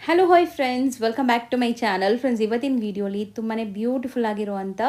Hello hi friends, welcome back to my channel. Friends, ಇವತ್ತಿನ ವಿಡಿಯೋಲಿ ತುಂಬಾ ಬ್ಯೂಟಿಫುಲ್ ಆಗಿರುವಂಥ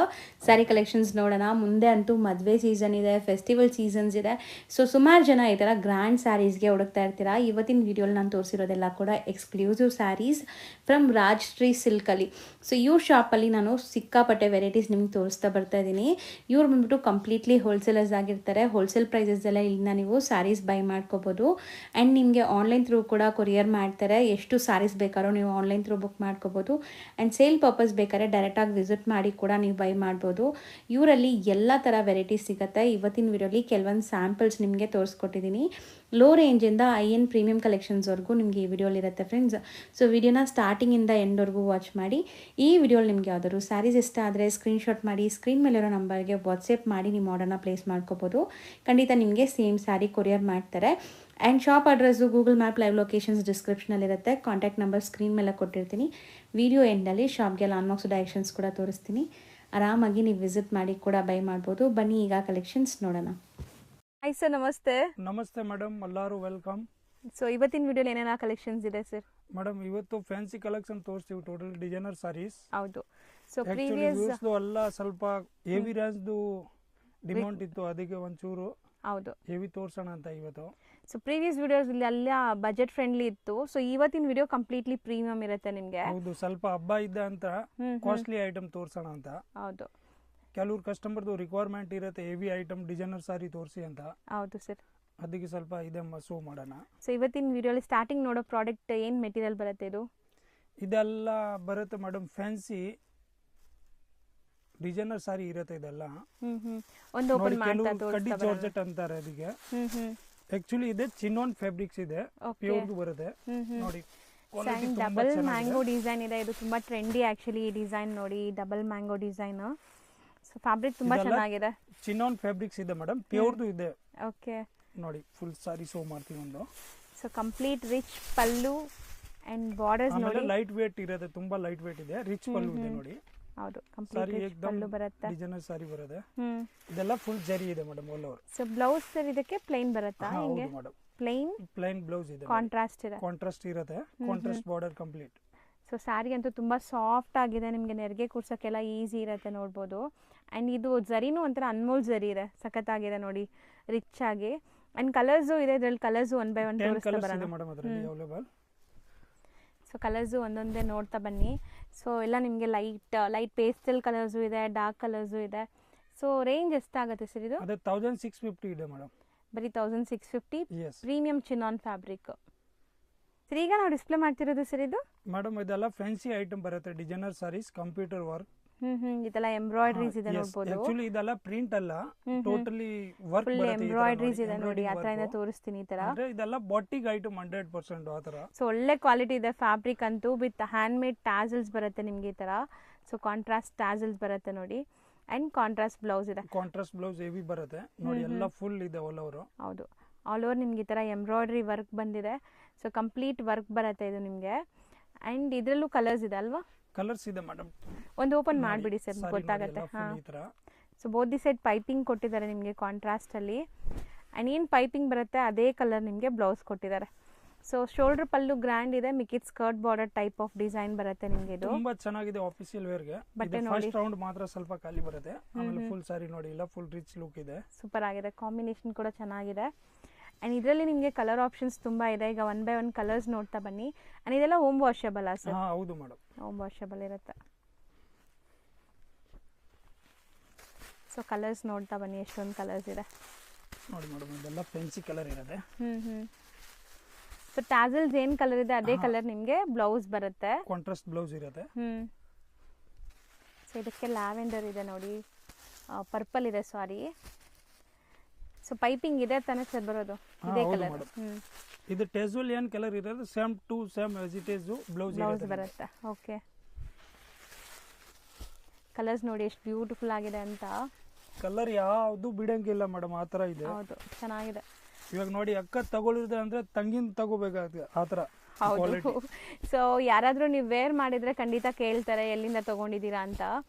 ಸ್ಯಾರಿ ಕಲೆಕ್ಷನ್ಸ್ ನೋಡೋಣ. ಮುಂದೆ ಅಂತೂ ಮದುವೆ ಸೀಸನ್ ಇದೆ, ಫೆಸ್ಟಿವಲ್ ಸೀಸನ್ಸ್ ಇದೆ. ಸೊ ಸುಮಾರು ಜನ ಈ ಥರ ಗ್ರ್ಯಾಂಡ್ ಸ್ಯಾರೀಸ್ಗೆ ಹುಡುಕ್ತಾ ಇರ್ತೀರಾ. ಇವತ್ತಿನ ವಿಡಿಯೋಲಿ ನಾನು ತೋರಿಸಿರೋದೆಲ್ಲ ಕೂಡ ಎಕ್ಸ್ಕ್ಲೂಸಿವ್ ಸ್ಯಾರೀಸ್ ಫ್ರಮ್ ರಾಜಶ್ರೀ ಸಿಲ್ಕಲ್ಲಿ. ಸೊ ಇವ್ರ ಶಾಪಲ್ಲಿ ನಾನು ಸಿಕ್ಕಾಪಟ್ಟೆ ವೆರೈಟೀಸ್ ನಿಮ್ಗೆ ತೋರಿಸ್ತಾ ಬರ್ತಾ ಇದ್ದೀನಿ. ಇವ್ರು ಬಂದ್ಬಿಟ್ಟು ಕಂಪ್ಲೀಟ್ಲಿ ಹೋಲ್ಸೇಲರ್ಸ್ ಆಗಿರ್ತಾರೆ. ಹೋಲ್ಸೇಲ್ ಪ್ರೈಸಸ್ಸೆಲ್ಲ ಇಲ್ಲಿಂದ ನೀವು ಸ್ಯಾರೀಸ್ ಬೈ ಮಾಡ್ಕೋಬೋದು. ಆ್ಯಂಡ್ ನಿಮಗೆ ಆನ್ಲೈನ್ ಥ್ರೂ ಕೂಡ ಕೊರಿಯರ್ ಮಾಡ್ತಾರೆ. ಎಷ್ಟು ಸ್ಯಾರೀಸ್ ಬೇಕಾದ್ರೂ ನೀವು ಆನ್ಲೈನ್ ಥ್ರೂ ಬುಕ್ ಮಾಡ್ಕೋಬೋದು. ಆ್ಯಂಡ್ ಸೇಲ್ ಪರ್ಪಸ್ ಬೇಕಾದ್ರೆ ಡೈರೆಕ್ಟಾಗಿ ವಿಸಿಟ್ ಮಾಡಿ ಕೂಡ ನೀವು ಬೈ ಮಾಡ್ಬೋದು. ಇವರಲ್ಲಿ ಎಲ್ಲ ಥರ ವೆರೈಟೀಸ್ ಸಿಗುತ್ತೆ. ಇವತ್ತಿನ ವಿಡಿಯೋಲಿ ಕೆಲವೊಂದು ಸ್ಯಾಂಪಲ್ಸ್ ನಿಮಗೆ ತೋರಿಸ್ಕೊಟ್ಟಿದ್ದೀನಿ. ಲೋ ರೇಂಜಿಂದ ಐ-ಎನ್ ಪ್ರೀಮಿಯಂ ಕಲೆಕ್ಷನ್ಸ್ವರೆಗೂ ನಿಮಗೆ ಈ ವಿಡಿಯೋಲಿರುತ್ತೆ ಫ್ರೆಂಡ್ಸ್. ಸೊ ವಿಡಿಯೋನ ಸ್ಟಾರ್ಟಿಂಗಿಂದ ಎಂಡ್ವರೆಗೂ ವಾಚ್ ಮಾಡಿ. ಈ ವಿಡಿಯೋಲಿ ನಿಮಗೆ ಯಾವ್ದಾದ್ರು ಸ್ಯಾರೀಸ್ ಇಷ್ಟ ಆದರೆ ಸ್ಕ್ರೀನ್ಶಾಟ್ ಮಾಡಿ ಸ್ಕ್ರೀನ್ ಮೇಲಿರೋ ನಂಬರ್ಗೆ ವಾಟ್ಸಪ್ ಮಾಡಿ ನಿಮ್ಮ ಆರ್ಡರ್ನ ಪ್ಲೇಸ್ ಮಾಡ್ಕೋಬೋದು. ಖಂಡಿತ ನಿಮಗೆ ಸೇಮ್ ಸ್ಯಾರಿ ಕೊರಿಯರ್ ಮಾಡ್ತಾರೆ. And shop address Google map live locations ಡಿಸ್ಕ್ರಿಪ್ಷನಲ್ಲಿರುತ್ತೆ. ಕಾಂಟ್ಯಾಕ್ಟ್ ನಂಬರ್ ಸ್ಕ್ರೀನ್ ಮೇಲೆ ಕೊಟ್ಟಿರ್ತೀನಿ. ವಿಡಿಯೋ ಎಂಡಲ್ಲಿ ಶಾಪ್ಗೆ ಲಾನ್ಮಾರ್ಕ್ಸ್ ಡೈರೆಕ್ಷನ್ಸ್ ಕೂಡ ತೋರಿಸ್ತೀನಿ. ಆರಾಮಾಗಿ ನೀವು ವಿಸಿಟ್ ಮಾಡಿ ಕೂಡ ಬೈ ಮಾಡ್ಬೋದು. ಬನ್ನಿ ಈಗ ಕಲೆಕ್ಷನ್ಸ್ ನೋಡೋಣ. ಹಾಯ್ ಸರ್, ನಮಸ್ತೆ. ನಮಸ್ತೆ ಮೇಡಮ್, ಎಲ್ಲರೂ ವೆಲ್ಕಮ್. ಸೊ ಇವತ್ತಿನ ವಿಡಿಯೋಲಿ ಏನೇನೋ ಕಲೆಕ್ಷನ್ಸ್ ಇದೆ ಸರ್? ಮೇಡಮ್, ಇವತ್ತು ಫ್ಯಾನ್ಸಿ ಕಲೆಕ್ಷನ್ ತೋರಿಸ್ತೀವಿ. Total designer saris. ಹೌದು. ಸೊ ಪ್ರೀವಿಯಸ್ ಎಲ್ಲ ಸ್ವಲ್ಪ ಹೆವಿ ರೇಂಜ್ದು ಡಿಮಾಂಡ್ ಇತ್ತು, ಅದಕ್ಕೆ ಒಂಚೂರು ಹೌದು ಹೆವಿ ತೋರ್ಸೋಣ ಅಂತ ಇವತ್ತು. ಸೊ ಪ್ರೀವಿಯಸ್ ವಿಡಿಯೋಸ್ ಇಲ್ಲಿ ಎಲ್ಲ ಬಜೆಟ್ ಫ್ರೆಂಡ್ಲಿ ಇತ್ತು. ಸೊ ಇವತ್ತಿನ ವಿಡಿಯೋ ಕಂಪ್ಲೀಟ್ಲಿ ಪ್ರೀಮಿಯಂ ಇರುತ್ತೆ ನಿಮಗೆ. ಹೌದು, ಸ್ವಲ್ಪ ಹಬ್ಬ ಇದೆ ಅಂತ ಕಾಸ್ಟ್ಲಿ ಐಟಮ್ ತೋರ್ಸೋಣ ಅಂತ. ಹೌದು, ಕೆಲವ್ರು ಕಸ್ಟಮರ್ದು ರಿಕ್ವೈರ್ಮೆಂಟ್ ಇರುತ್ತೆ ಹೆವಿ ಐಟಮ್ ಡಿಸೈನರ್ ಸಾರಿ ತೋರಿಸಿ ಅಂತ. ಹೌದು ಸರ್. ಅದಕ್ಕೆ ಸ್ವಲ್ಪ ಇದೆ ಶೋ ಮಾಡೋಣ. ಸೊ ಇವತ್ತಿನ ವಿಡಿಯೋಲಿ ಸ್ಟಾರ್ಟಿಂಗ್ ನೋಡೋ ಪ್ರಾಡಕ್ಟ್ ಏನು ಮೆಟೀರಿಯಲ್ ಬರುತ್ತೆ? ಇದೆಲ್ಲ ಬರುತ್ತೆ ಮೇಡಮ್, ಫ್ಯಾನ್ಸಿ ಡಿಸೈನರ್ ಸಾರಿ ಇರುತ್ತೆ ಇದೆಲ್ಲ. ಒಂದು ಓಪನ್ ಮಾಡ್ತಾ ಕಡ್ಡಿ ಜಾರ್ಜೆಟ್ ಅಂತಾರೆ ಅದಕ್ಕೆ. ಆಕ್ಚುಲಿ ಇದೆ ಚಿನ್ನೋನ್ ಫ್ಯಾಬ್ರಿಕ್ಸ್ ಇದೆ, ಪ್ಯೂರ್ ಬರುತ್ತೆ ನೋಡಿ. ಡಬಲ್ ಮ್ಯಾಂಗೋ ಡಿಸೈನ್ ಇದೆ. ಇದು ತುಂಬಾ ಟ್ರೆಂಡಿ ಆಕ್ಚುಲಿ ಈ ಡಿಸೈನ್ ನೋಡಿ, double mango design. So fabric ತುಂಬಾ ಚೆನ್ನಾಗಿದೆ. ಚಿನ್ನೋನ್ ಫ್ಯಾಬ್ರಿಕ್ಸ್ ಇದೆ ಮೇಡಮ್, ಪ್ಯೂರ್ದು ಇದೆ. ಓಕೆ, ನೋಡಿ ಫುಲ್ ಸಾರಿ ಶೋ ಮಾಡ್ತೀವಿ ಒಂದು. So complete rich pallu and borders ನೋಡಿ. ಲೈಟ್ ವೇಟ್ ಇರುತ್ತೆ, ತುಂಬಾ ಲೈಟ್ ವೇಟ್ ಇದೆ. ರಿಚ್ ಪಲ್ಲು ಇದೆ ನೋಡಿ. ಹೌದು, ಕಂಪ್ಲೀಟ್ ರಿಚ್ ಪಲ್ಲು ಬರುತ್ತೆ. ಡಿಸೈನರ್ ಸಾರಿ ಬರುತ್ತೆ. ಇದೆಲ್ಲ ಫುಲ್ ಜರಿ ಇದೆ madam all over. So blouse sir ಇದಕ್ಕೆ ಪ್ಲೇನ್ ಬರುತ್ತಾ? ಹೌದು ಮೇಡಮ್, ಪ್ಲೇನ್ ಬ್ಲೌಸ್ ಇದೆ. ಕಾಂಟ್ರಾಸ್ಟ್ ಇದೆ, ಕಾಂಟ್ರಾಸ್ಟ್ ಇರುತ್ತೆ. Contrast border complete. So sari ಅಂತೂ ತುಂಬಾ ಸಾಫ್ಟ್ ಆಗಿದೆ. ನಿಮಗೆ ನೆರಿಗೆ ಕೂರ್ಸೋಕ್ಕೆಲ್ಲ ಈಸಿ ಇರುತ್ತೆ, ನೋಡ್ಬೋದು. ಆ್ಯಂಡ್ ಇದು ಜರಿನೂ ಒಂಥರ ಅನ್ಮೋಲ್ ಜರಿ ಇದೆ, ಸಖತ್ತಾಗಿದೆ ನೋಡಿ, ರಿಚ್ ಆಗಿ. ಆ್ಯಂಡ್ ಕಲರ್ಸು ಇದೆ ಇದರಲ್ಲಿ. ಕಲರ್ಸು ಒನ್ ಬೈ ಒನ್ ತೋರಿಸ್ತಾ ಬರೋಣ. ಸೊ ಕಲರ್ಸು ಒಂದೊಂದೇ ನೋಡ್ತಾ ಬನ್ನಿ. ಸೊ ಎಲ್ಲ ನಿಮಗೆ ಲೈಟ್ ಪೇಸ್ಟಲ್ ಕಲರ್ಸು ಇದೆ, ಡಾರ್ಕ್ ಕಲರ್ಸು ಇದೆ. ಸೊ ರೇಂಜ್ ಎಷ್ಟಾಗುತ್ತೆ ಸರ್ ಇದು? 1650 ಇದೆ ಮೇಡಮ್. ಬರೀ 1650. Premium chinon fabric. ಸರ್ ಈಗ ನಾವು ಡಿಸ್ಪ್ಲೇ ಮಾಡ್ತಿರೋದು ಸರ್ ಇದು ಮೇಡಮ್, ಇದೆಲ್ಲ ಫ್ಯಾನ್ಸಿ ಐಟಮ್ ಬರುತ್ತೆ. Designer saris, computer work. ಇದೆಲ್ಲ ಎಂಬ್ರಾಯ್ಡರೀಸ್ ಇದೆ ನೋಡಬಹುದು. ಆಕ್ಚುಲಿ ಇದೆಲ್ಲ ಪ್ರಿಂಟ್ ಅಲ್ಲ, ಟೋಟಲಿ ವರ್ಕ್ ಬರುತ್ತೆ. ಎಂಬ್ರಾಯ್ಡರೀಸ್ ಇದೆ ನೋಡಿ, ಹತ್ರದಿಂದ ತೋರಿಸ್ತೀನಿ. ಈ ತರ ಇದೆಲ್ಲ ಬಾಟಿಕ್ ಐಟಮ್ 100% ಆ ತರ. ಸೊ ಒಳ್ಳೆ ಕ್ವಾಲಿಟಿ ಇದೆ ಫ್ಯಾಬ್ರಿಕ್ ಅಂತೂ. ವಿತ್ ಹ್ಯಾಂಡ್ ಮೇಡ್ ಟ್ಯಾಸಲ್ಸ್ ಬರುತ್ತೆ ನಿಮ್ಗೆ ಈ ತರ. ಸೊ ಕಾಂಟ್ರಾಸ್ಟ್ ಟ್ಯಾಸಲ್ಸ್ ಬರುತ್ತೆ ನೋಡಿ. ಅಂಡ್ ಕಾಂಟ್ರಾಸ್ಟ್ ಬ್ಲೌಸ್ ಇದೆ. ಕಾಂಟ್ರಾಸ್ಟ್ ಬ್ಲೌಸ್ ಹೆವಿ ಬರುತ್ತೆ ನೋಡಿ, ಎಲ್ಲ ಫುಲ್ ಇದೆ ಆಲ್ ಓವರ್. ಹೌದು, ಆಲ್ ಓವರ್ ನಿಮ್ಗೆ ಈ ತರ ಎಂಬ್ರಾಯ್ಡರಿ ವರ್ಕ್ ಬಂದಿದೆ. ಸೊ ಕಂಪ್ಲೀಟ್ ವರ್ಕ್ ಬರುತ್ತೆ ಇದು ನಿಮ್ಗೆ. ಅಂಡ್ ಇದರಲ್ಲೂ ಕಲರ್ಸ್ ಇದೆ ಅಲ್ವಾ? ಕಲರ್ಸ್ ಇದೆ ಮೇಡಮ್. ಒಂದು ಓಪನ್ ಮಾಡಿಬಿಡಿ ಸರ್, ಗೊತ್ತಾಗುತ್ತೆ. So both the side piping ಕೊಟ್ಟಿದ್ದಾರೆ ನಿಮಗೆ ಕಾಂಟ್ರಾಸ್ಟ್ ಅಲ್ಲಿ. ಅಂಡ್ ಏನು ಪೈಪಿಂಗ್ ಬರುತ್ತೆ ಅದೇ ಕಲರ್ ನಿಮಗೆ ಬ್ಲೌಸ್ ಕೊಟ್ಟಿದ್ದಾರೆ. ಸೊ ಶೋಲ್ಡರ್ ಪಲ್ಲು ಗ್ರ್ಯಾಂಡ್ ಇದೆ, ಮಿಕ್ಕಿದ್ skirt border type of design ಬರುತ್ತೆ ನಿಮಗೆ. ಇದು ತುಂಬಾ ಚೆನ್ನಾಗಿದೆ ಆಫೀಸಿಯಲ್ ವೇರ್ ಗೆ. ಬಟ್ಟೆ ನೋಡಿ, ಫಸ್ಟ್ ರೌಂಡ್ ಮಾತ್ರ ಸ್ವಲ್ಪ ಖಾಲಿ ಬರುತ್ತೆ, ಆಮೇಲೆ ಫುಲ್ ಸಾರಿ ನೋಡಿ ಇಲ್ಲ ಫುಲ್ ರಿಚ್ ಲುಕ್ ಇದೆ. ಸೂಪರ್ ಆಗಿದೆ, ಕಾಂಬಿನೇಷನ್ ಕೂಡ ಚೆನ್ನಾಗಿದೆ. ಆ್ಯಂಡ್ ಇದರಲ್ಲಿ ನಿಮಗೆ ಕಲರ್ ಆಪ್ಷನ್ಸ್ ತುಂಬ ಇದೆ. ಈಗ ಒನ್ ಬೈ ಒನ್ ಕಲರ್ಸ್ ನೋಡ್ತಾ ಬನ್ನಿ. ಆ್ಯಂಡ್ ಇದೆಲ್ಲ ಹೋಮ್ ವಾಷಬಲ್ ಸರ್? ಹೌದು ಮೇಡಮ್, ಹೋಮ್ ವಾಷಬಲ್ ಇರುತ್ತೆ. ಸೊ ಕಲರ್ಸ್ ನೋಡ್ತಾ ಬನ್ನಿ, ಎಷ್ಟೊಂದು ಕಲರ್ಸ್ ಇದೆ ನೋಡಿ ಮೇಡಮ್. ಇದೆಲ್ಲ ಫ್ಯಾನ್ಸಿ ಕಲರ್ ಇರುತ್ತೆ. ಸೊ ಟ್ಯಾಸಲ್ಸ್ ಏನು ಕಲರ್ ಇದೆ ಅದೇ ಕಲರ್ ನಿಮಗೆ ಬ್ಲೌಸ್ ಬರುತ್ತೆ. ಕಾಂಟ್ರಾಸ್ಟ್ ಬ್ಲೌಸ್ ಇರುತ್ತೆ. ಸೊ ಇದಕ್ಕೆ ಲ್ಯಾವೆಂಡರ್ ಇದೆ ನೋಡಿ, ಪರ್ಪಲ್ ಇದೆ ಸಾರಿ. ಸೊ ಪೈಪಿಂಗ್ ಇದೆ ತಾನೇ ಸರ್ ಬರೋದು? ಇದೇ ಕಲರ್. ಇದು ಟೆಜುಲ್ ಏನು ಕಲರ್ ಇರೋದು same to same as it is blouse ಬರುತ್ತೆ. ಓಕೆ, ಕಲರ್ಸ್ ನೋಡಿ ಎಷ್ಟು ಬ್ಯೂಟಿಫುಲ್ ಆಗಿದೆ ಅಂತ. ಕಲರ್ ಯಾವುದು ಬಿಡಂಗಿಲ್ಲ ಮೇಡಮ್, ಆ ತರ ಇದೆ. ಹೌದು, ಚೆನ್ನಾಗಿದೆ. ಇವಾಗ ನೋಡಿ, ಅಕ್ಕ ತಗೊಳ್ಳಿದ್ರೆ ಅಂದ್ರೆ ತಂಗಿನ ತಗೋಬೇಕಾಗುತ್ತೆ ಆ ತರ. ಹೌದು. ಸೊ ಯಾರಾದ್ರೂ ನೀವು ವೇರ್ ಮಾಡಿದ್ರೆ ಖಂಡಿತ ಕೇಳ್ತಾರೆ ಎಲ್ಲಿಂದ ತಗೊಂಡಿದ್ದೀರಾ ಅಂತ.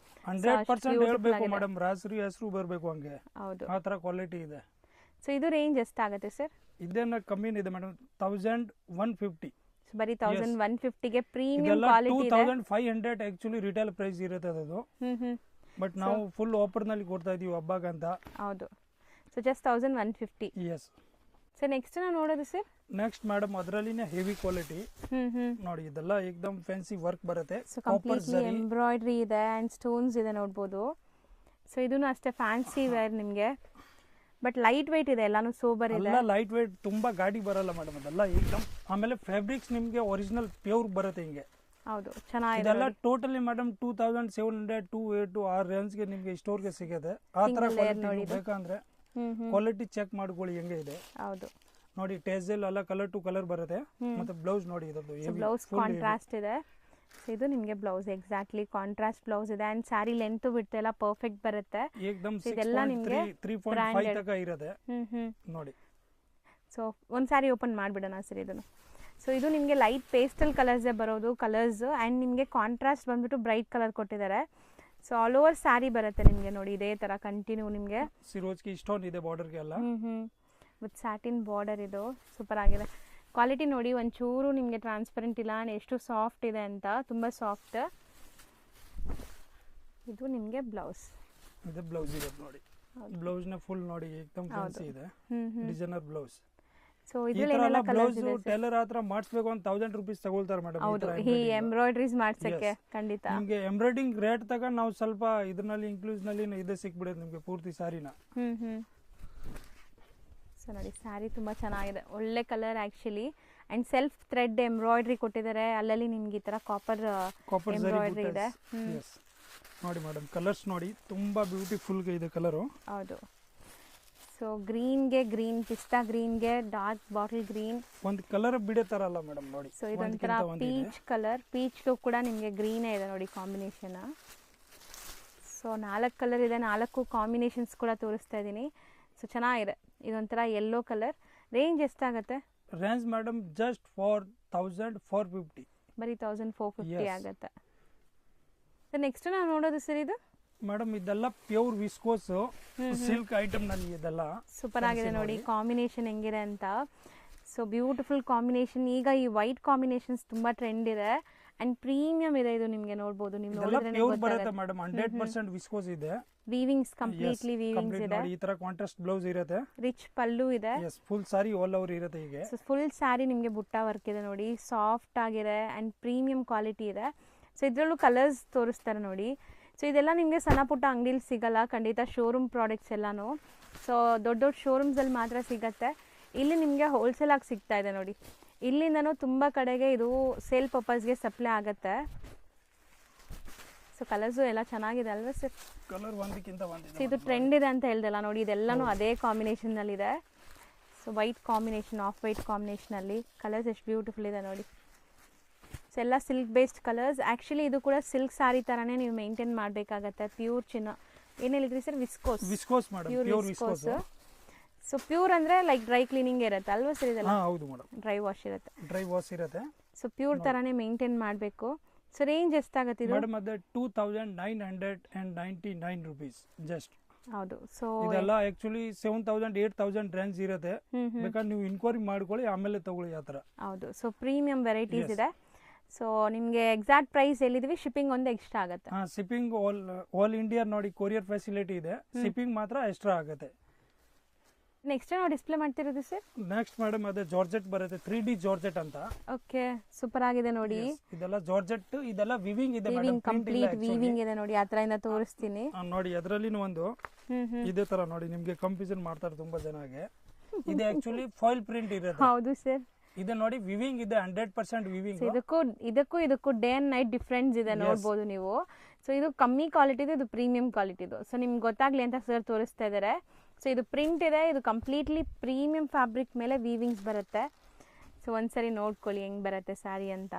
100% ಹೇಳ್ಬೇಕು ಮೇಡಮ್, ರಾಸರಿ ಹೆಸರು ಬರಬೇಕು ಹಂಗೆ. ಹೌದು, ಆ ತರ ಕ್ವಾಲಿಟಿ ಇದೆ. ಸೊ ಇದು ರೇಂಜ್ ಎಷ್ಟಾಗುತ್ತೆ ಸರ್? ಇದೇನ ಕಮ್ಮಿ ಇದೆ ಮೇಡಮ್, 1150. ಸೊ ಬರೀ 1150ಗೆ ಪ್ರೀಮಿಯಂ ಇದೆಲ್ಲ ಕ್ವಾಲಿಟಿ ಇದೆ. 2500 ಆಕ್ಚುಲಿ ರಿಟೇಲ್ ಪ್ರೈಸ್ ಇರುತ್ತೆ ಅದು, ಬಟ್ ನಾವು ಫುಲ್ ಆಫರ್ ನಲ್ಲಿ ಕೊಡ್ತಾ ಇದೀವಿ ಹಬ್ಬಕ್ಕಂತ. ಹೌದು, so just 1150. Yes. So next ನಾವು ನೋಡೋದು ಸರ್, ನೆಕ್ಸ್ಟ್ ಮೇಡಮ್ ಅದರಲ್ಲಿನೇ ಹೆವಿ ಕ್ವಾಲಿಟಿ ನೋಡಿ, ಇದೆಲ್ಲ ಏಕದಮ್ ಫ್ಯಾನ್ಸಿ ವರ್ಕ್ ಬರುತ್ತೆ. ಸೊ ಕಂಪ್ಲೀಟ್ಲಿ ಎಂಬ್ರಾಯ್ಡ್ರಿ ಇದೆ ಅಂಡ್ ಸ್ಟೋನ್ಸ್ ಇದೆ ನೋಡ್ಬೋದು. ಸೊ ಇದೂ ಅಷ್ಟೇ ಫ್ಯಾನ್ಸಿ ವೇರ್ ನಿಮಗೆ, ಬಟ್ ಲೈಟ್ ವೆಯ್ಟ್ ಇದೆ, ಎಲ್ಲಾನು ಸೋಬರ್ ಇದೆ. ಎಲ್ಲ ಲೈಟ್ ವೇಟ್, ತುಂಬಾ ಗಾಡಿ ಬರಲ್ಲ ಮೇಡಮ್ ಅದೆಲ್ಲ ಏಕದಮ್. ಆಮೇಲೆ ಫ್ಯಾಬ್ರಿಕ್ಸ್ ನಿಮಗೆ ಒರಿಜಿನಲ್ ಪ್ಯೂರ್ ಬರುತ್ತೆ ಹಿಂಗೆ. ಹೌದು, ಚೆನ್ನಾಗಿದೆ. ಇದೆಲ್ಲ ಟೋಟಲಿ ಮೇಡಮ್ 2700 280 ಆ ರೇಂಜ್ ಗೆ ನಿಮಗೆ ಸ್ಟೋರ್ ಗೆ ಸಿಗುತ್ತೆ. ಆ ತರ ಕ್ವಾಲಿಟಿ ಬೇಕಂದ್ರೆ ಕ್ವಾಲಿಟಿ ಚೆಕ್ ಮಾಡ್ಕೊಳ್ಳಿ ಹೆಂಗೆ ಇದೆ. ಹೌದು ನೋಡಿ, ಟೇಸಲ್ ಎಲ್ಲ ಕಲರ್ ಟು ಕಲರ್ ಬರುತ್ತೆ. ಮತ್ತೆ ಬ್ಲೌಸ್ ನೋಡಿ, ಇದೊಂದು ಬ್ಲೌಸ್ ಕಾಂಟ್ರಾಸ್ಟ್ ಇದೆ. ಸೊ ಇದು ನಿಮಗೆ ಬ್ಲೌಸ್ ಎಕ್ಸಾಕ್ಟ್ಲಿ ಕಾಂಟ್ರಾಸ್ಟ್ ಬ್ಲೌಸ್ ಇದೆ ಅಂಡ್ ಸ್ಯಾರಿ ಲೆಂತ್ ಬಿಡ್ತು ಎಲ್ಲ ಪರ್ಫೆಕ್ಟ್ ಬರುತ್ತೆ. ಏಕದಮ್ ಇದೆಲ್ಲ ನಿಮಗೆ 3.5 ತನಕ ಇರುತ್ತೆ ನೋಡಿ. ಸೊ ಒಂದು ಸ್ಯಾರಿ ಓಪನ್ ಮಾಡಿಬಿಡೋಣ ಸರ್ ಇದನ್ನು. ಸೊ ಇದು ನಿಮಗೆ ಲೈಟ್ ಪೇಸ್ಟಲ್ ಕಲರ್ಸೇ ಬರೋದು ಕಲರ್ಸ್ ಆ್ಯಂಡ್ ನಿಮಗೆ ಕಾಂಟ್ರಾಸ್ಟ್ ಬಂದ್ಬಿಟ್ಟು ಬ್ರೈಟ್ ಕಲರ್ ಕೊಟ್ಟಿದ್ದಾರೆ. ಸೊ ಆಲ್ ಓವರ್ ಸ್ಯಾರಿ ಬರುತ್ತೆ ನಿಮಗೆ ನೋಡಿ, ಇದೇ ಥರ ಕಂಟಿನ್ಯೂ ನಿಮಗೆ ಸಿರೋಜ್ಕಿ ಸ್ಟೋನ್ ಇದೆ ಬಾರ್ಡರ್ಗೆ ಎಲ್ಲ. ವಿತ್ ಸ್ಯಾಟಿನ್ ಬಾರ್ಡರ್, ಇದು ಸೂಪರ್ ಆಗಿದೆ. ಕ್ವಾಲಿಟಿ ನೋಡಿ, ಒಂಚೂರು ನಿಮಗೆ ಟ್ರಾನ್ಸ್ಪರೆಂಟ್ ಇಲ್ಲ ಆ್ಯಂಡ್ ಎಷ್ಟು ಸಾಫ್ಟ್ ಇದೆ ಅಂತ, ತುಂಬ ಸಾಫ್ಟ್. ಇದು ನಿಮಗೆ ಬ್ಲೌಸ್, ಇದು ಬ್ಲೌಸ್ ಇದೆ ನೋಡಿ. ಬ್ಲೌಸ್ ನ ಫುಲ್ ನೋಡಿ ಏಕದಮ್ ಫ್ಯಾನ್ಸಿ ಇದೆ, ಡಿಸೈನರ್ ಬ್ಲೌಸ್. ಸೊ ಇದೆಲ್ಲ ಬ್ಲೌಸ್ ಟೈಲರ್ ಹತ್ರ ಮಾಡಿಸ್ಬೇಕು ಅಂತ 1000 ರೂಪೀಸ್ ತಗೊಳ್ತಾರೆ ಮೇಡಮ್. ಹೌದು, ಈ ಎಂಬ್ರಾಯ್ಡ್ರೀಸ್ ಮಾಡ್ಸಕ್ಕೆ ಖಂಡಿತ ನಿಮಗೆ ಎಂಬ್ರಾಯ್ಡಿಂಗ್ ರೇಟ್ ತಗೊಂಡು ನಾವು ಸ್ವಲ್ಪ ಇದರಲ್ಲಿ ಇನ್ಕ್ಲೂಸ್ ನಲ್ಲಿ ಇದೆ ಸಿಕ್ಬಿಡುತ್ತೆ ನಿಮಗೆ ಪೂರ್ತಿ ಸಾರಿನ. ಸೊ ನೋಡಿ, ಸ್ಯಾರಿ ತುಂಬ ಚೆನ್ನಾಗಿದೆ, ಒಳ್ಳೆ colour actually and self thread embroidery ಕೊಟ್ಟಿದ್ದಾರೆ. ಅಲ್ಲಲ್ಲಿ ನಿಮ್ಗೆ ಈ ಥರ ಕಾಪರ್ ಎಂಬ್ರಾಯ್ಡ್ರಿ ಇದೆ. ನೋಡಿ ಮೇಡಮ್, ಕಲರ್ಸ್ ನೋಡಿ, ತುಂಬಾ ಬ್ಯೂಟಿಫುಲ್ ಇದೆ ಕಲರು. ಹೌದು. ಸೊ ಗ್ರೀನ್ಗೆ ಗ್ರೀನ್, ಪಿಸ್ತಾ ಗ್ರೀನ್ಗೆ ಡಾರ್ಕ್ ಬಾಟಲ್ ಗ್ರೀನ್, ಒಂದು ಕಲರ್ ಬಿಡೋ ಥರ ಅಲ್ಲ ಮೇಡಮ್ ನೋಡಿ. ಸೊ ಇದೊಂಥರ ಪೀಚ್ ಕಲರ್, ಪೀಚ್ಗೂ ಕೂಡ ನಿಮಗೆ ಗ್ರೀನೇ ಇದೆ ನೋಡಿ ಕಾಂಬಿನೇಷನ್. ಸೊ 4 ಕಲರ್ ಇದೆ, 4 ಕಾಂಬಿನೇಷನ್ಸ್ ಕೂಡ ತೋರಿಸ್ತಾ ಇದ್ದೀನಿ. ಸೊ ಚೆನ್ನಾಗಿದೆ. ಇದೊಂಥರ ಯೆಲ್ಲೋ ಕಲರ್. ರೇಂಜ್ ಎಷ್ಟಾಗುತ್ತೆ? ರೇಂಜ್ ಮೇಡಮ್ ಜಸ್ಟ್ 1450, ಬರೀ 1450 ಆಗುತ್ತೆ. ನೆಕ್ಸ್ಟ್ ನಾವು ನೋಡೋದು ಸರ್, ಇದು ಮೇಡಮ್ ಇದೆಲ್ಲ ಪ್ಯೂರ್ ವಿಸ್ಕೋಸ್ ಸಿಲ್ಕ್ ಐಟಮ್ ನಲ್ಲಿ ಇದೆಲ್ಲ ಸೂಪರ್ ಆಗಿದೆ ನೋಡಿ ಕಾಂಬಿನೇಷನ್ ಹೆಂಗಿದೆ ಅಂತ. So beautiful combination. ಈಗ ಈ ವೈಟ್ ಕಾಂಬಿನೇಷನ್ಸ್ ತುಂಬಾ ಟ್ರೆಂಡ್ ಇದೆ ಅಂಡ್ ಪ್ರೀಮಿಯಂ ಇದೆ. ಇದು ನಿಮಗೆ ನೋಡಬಹುದು, ನೀವು ನೋಡಿದ್ರೆ ಬರುತ್ತೆ ಮೇಡಮ್. 100% ವಿಸ್ಕೋಸ್ ಇದೆ. ವೀವಿಂಗ್ಸ್ ಕಂಪ್ಲೀಟ್ಲಿ ವೀವಿಂಗ್ಸ್ ಇದೆ. ಈ ತರ ಕಾಂಟ್ರಾಸ್ಟ್ ಬ್ಲೌಸ್ ಇರುತ್ತೆ, ರಿಚ್ ಪಲ್ಲು ಇದೆ. ಫುಲ್ ಸಾರಿ ಆಲ್ ಓವರ್ ಇರುತ್ತೆ. ಹೀಗೆ ಫುಲ್ ಸಾರಿ ನಿಮಗೆ ಬುಟ್ಟ ವರ್ಕ್ ಇದೆ ನೋಡಿ, ಸಾಫ್ಟ್ ಆಗಿದೆ ಅಂಡ್ ಪ್ರೀಮಿಯಂ ಕ್ವಾಲಿಟಿ ಇದೆ. ಸೊ ಇದರಲ್ಲೂ ಕಲರ್ಸ್ ತೋರಿಸ್ತಾರೆ ನೋಡಿ. ಸೊ ಇದೆಲ್ಲ ನಿಮಗೆ ಸಣ್ಣ ಪುಟ್ಟ ಅಂಗಡಿಲಿ ಸಿಗಲ್ಲ ಖಂಡಿತ, ಶೋರೂಮ್ ಪ್ರಾಡಕ್ಟ್ಸ್ ಎಲ್ಲಾನು. ಸೊ ದೊಡ್ಡ ದೊಡ್ಡ ಶೋರೂಮ್ಸಲ್ಲಿ ಮಾತ್ರ ಸಿಗತ್ತೆ. ಇಲ್ಲಿ ನಿಮಗೆ ಹೋಲ್ಸೇಲ್ ಆಗಿ ಸಿಗ್ತಾ ಇದೆ ನೋಡಿ. ಇಲ್ಲಿಂದನೂ ತುಂಬ ಕಡೆಗೆ ಇದು ಸೇಲ್ ಪರ್ಪಸ್ಗೆ ಸಪ್ಲೈ ಆಗುತ್ತೆ. ಸೊ ಕಲರ್ಸು ಎಲ್ಲ ಚೆನ್ನಾಗಿದೆ ಅಲ್ವಾ ಸರ್? ಕಲರ್ ಒಂದಕ್ಕಿಂತ ಒಂದು. ಸೊ ಇದು ಟ್ರೆಂಡ್ ಇದೆ ಅಂತ ಹೇಳ್ದಲ್ಲ ನೋಡಿ, ಇದೆಲ್ಲನೂ ಅದೇ ಕಾಂಬಿನೇಷನ್ನಲ್ಲಿದೆ. So white combination, off white ಕಾಂಬಿನೇಷನಲ್ಲಿ ಕಲರ್ಸ್ ಎಷ್ಟು ಬ್ಯೂಟಿಫುಲ್ ಇದೆ ನೋಡಿ. ಸೊ ಎಲ್ಲ ಸಿಲ್ಕ್ ಬೇಸ್ಡ್ ಕಲರ್ಸ್. ಆ್ಯಕ್ಚುಲಿ ಇದು ಕೂಡ ಸಿಲ್ಕ್ ಸಾರಿ ಥರನೇ ನೀವು ಮೇಂಟೈನ್ ಮಾಡಬೇಕಾಗತ್ತೆ. ಪ್ಯೂರ್ ಚಿನ್ನ ಏನು ಹೇಳಿದ್ರಿ sir? Viscose. Viscose madam, pure viscose. So pure ಅಂದ್ರೆ ಲೈಕ್ ಡ್ರೈ ಕ್ಲೀನಿಂಗ್ ಇರುತ್ತೆ ಅಲ್ವಾ ಸರ್? ಇದೆಲ್ಲ ಹೌದು ಮೇಡಮ್, ಡ್ರೈ ವಾಶ್ ಇರುತ್ತೆ. ಡ್ರೈ ವಾಶ್ ಇರುತ್ತೆ. ಸೊ ಪ್ಯೂರ್ ಥರನೇ ಮೇಂಟೈನ್ ಮಾಡಬೇಕು. ಸೊ ರೇಂಜ್ ಎಷ್ಟಾಗುತ್ತೆ ಇದು? ಮೇಡಮ್ ಅದು 2999 ರೂಪೀಸ್ ಜಸ್ಟ್. ಹೌದು. ಸೊ ಇದೆಲ್ಲ ಆಕ್ಚುಲಿ 7000 8000 ರೇಂಜ್ ಇರುತ್ತೆ. ಬೇಕಾದ್ರೆ ನೀವು ಇನ್ಕ್ವೈರಿ ಮಾಡ್ಕೊಳ್ಳಿ, ಆಮೇಲೆ ತಗೊಳ್ಳಿ ಆ ಥರ. ಹೌದು. ಸೊ ಪ್ರೀಮಿಯಂ ವೆರೈಟೀಸ್ ಇದೆ. ಸೊ ನಿಮಗೆ ಎಕ್ಸಾಕ್ಟ್ ಪ್ರೈಸ್ ಎಲ್ಲಿದ್ವಿ, ಶಿಪ್ಪಿಂಗ್ ಒಂದು ಎಕ್ಸ್ಟ್ರಾ ಆಗುತ್ತೆ. ಶಿಪ್ಪಿಂಗ್ ಆಲ್ ಇಂಡಿಯಾ ನೋಡಿ, ಕೊರಿಯರ್ ಫೆಸಿಲಿಟಿ ಇದೆ. ಶಿಪ್ಪಿಂಗ್ ಮಾತ್ರ ಎಕ್ಸ್ಟ್ರಾ ಆಗುತ್ತೆ. ನೆಕ್ಸ್ಟ್ ನಾವು ಡಿಸ್ಪ್ಲೇ ಮಾಡ್ತಿರೋದು ಸರ್, ನೆಕ್ಸ್ಟ್ ಮೇಡಮ್ ಅದೇ ಜಾರ್ಜೆಟ್ ಬರುತ್ತೆ, 3D ಜಾರ್ಜೆಟ್ ಅಂತ. ಓಕೆ, ಸೂಪರ್ ಆಗಿದೆ ನೋಡಿ. ಇದೆಲ್ಲ ಜಾರ್ಜೆಟ್, ಇದೆಲ್ಲ ವಿವಿಂಗ್ ಇದೆ ಮೇಡಮ್, ಕಂಪ್ಲೀಟ್ ವಿವಿಂಗ್ ಇದೆ ನೋಡಿ. ಹತ್ರ ಇಂದ ತೋರಿಸ್ತೀನಿ ನೋಡಿ. ಅದರಲ್ಲಿ ಒಂದು ಇದೇ ತರ ನೋಡಿ, ನಿಮ್ಗೆ ಕನ್ಫ್ಯೂಷನ್ ಮಾಡ್ತಾರೆ ತುಂಬಾ ಜನಗೆ. ಇದು ಆಕ್ಚುಲಿ ಫಾಯಿಲ್ ಪ್ರಿಂಟ್ ಇರುತ್ತೆ. ಹೌದು ಸರ್. ಇದು ನೋಡಿ ವಿವಿಂಗ್ ಇದೆ, 100% ವಿವಿಂಗ್. ಇದಕ್ಕೂ ಡೇ ಅಂಡ್ ನೈಟ್ ಡಿಫ್ರೆನ್ಸ್ ಇದೆ ನೋಡ್ಬೋದು ನೀವು. ಸೊ ಇದು ಕಮ್ಮಿ ಕ್ವಾಲಿಟಿದು, ಇದು ಪ್ರೀಮಿಯಂ ಕ್ವಾಲಿಟಿದು. ಸೊ ನಿಮ್ಗೆ ಗೊತ್ತಾಗ್ಲಿ ಅಂತ ಸರ್ ತೋರಿಸ್ತಾ ಇದ್ದಾರೆ. ಸೊ ಇದು ಪ್ರಿಂಟ್ ಇದೆ, ಇದು ಕಂಪ್ಲೀಟ್ಲಿ ಪ್ರೀಮಿಯಂ ಫ್ಯಾಬ್ರಿಕ್ ಮೇಲೆ ವೀವಿಂಗ್ಸ್ ಬರುತ್ತೆ. ಸೊ ಒಂದ್ಸರಿ ನೋಡ್ಕೊಳ್ಳಿ ಹೆಂಗ್ ಬರುತ್ತೆ ಸ್ಯಾರಿ ಅಂತ.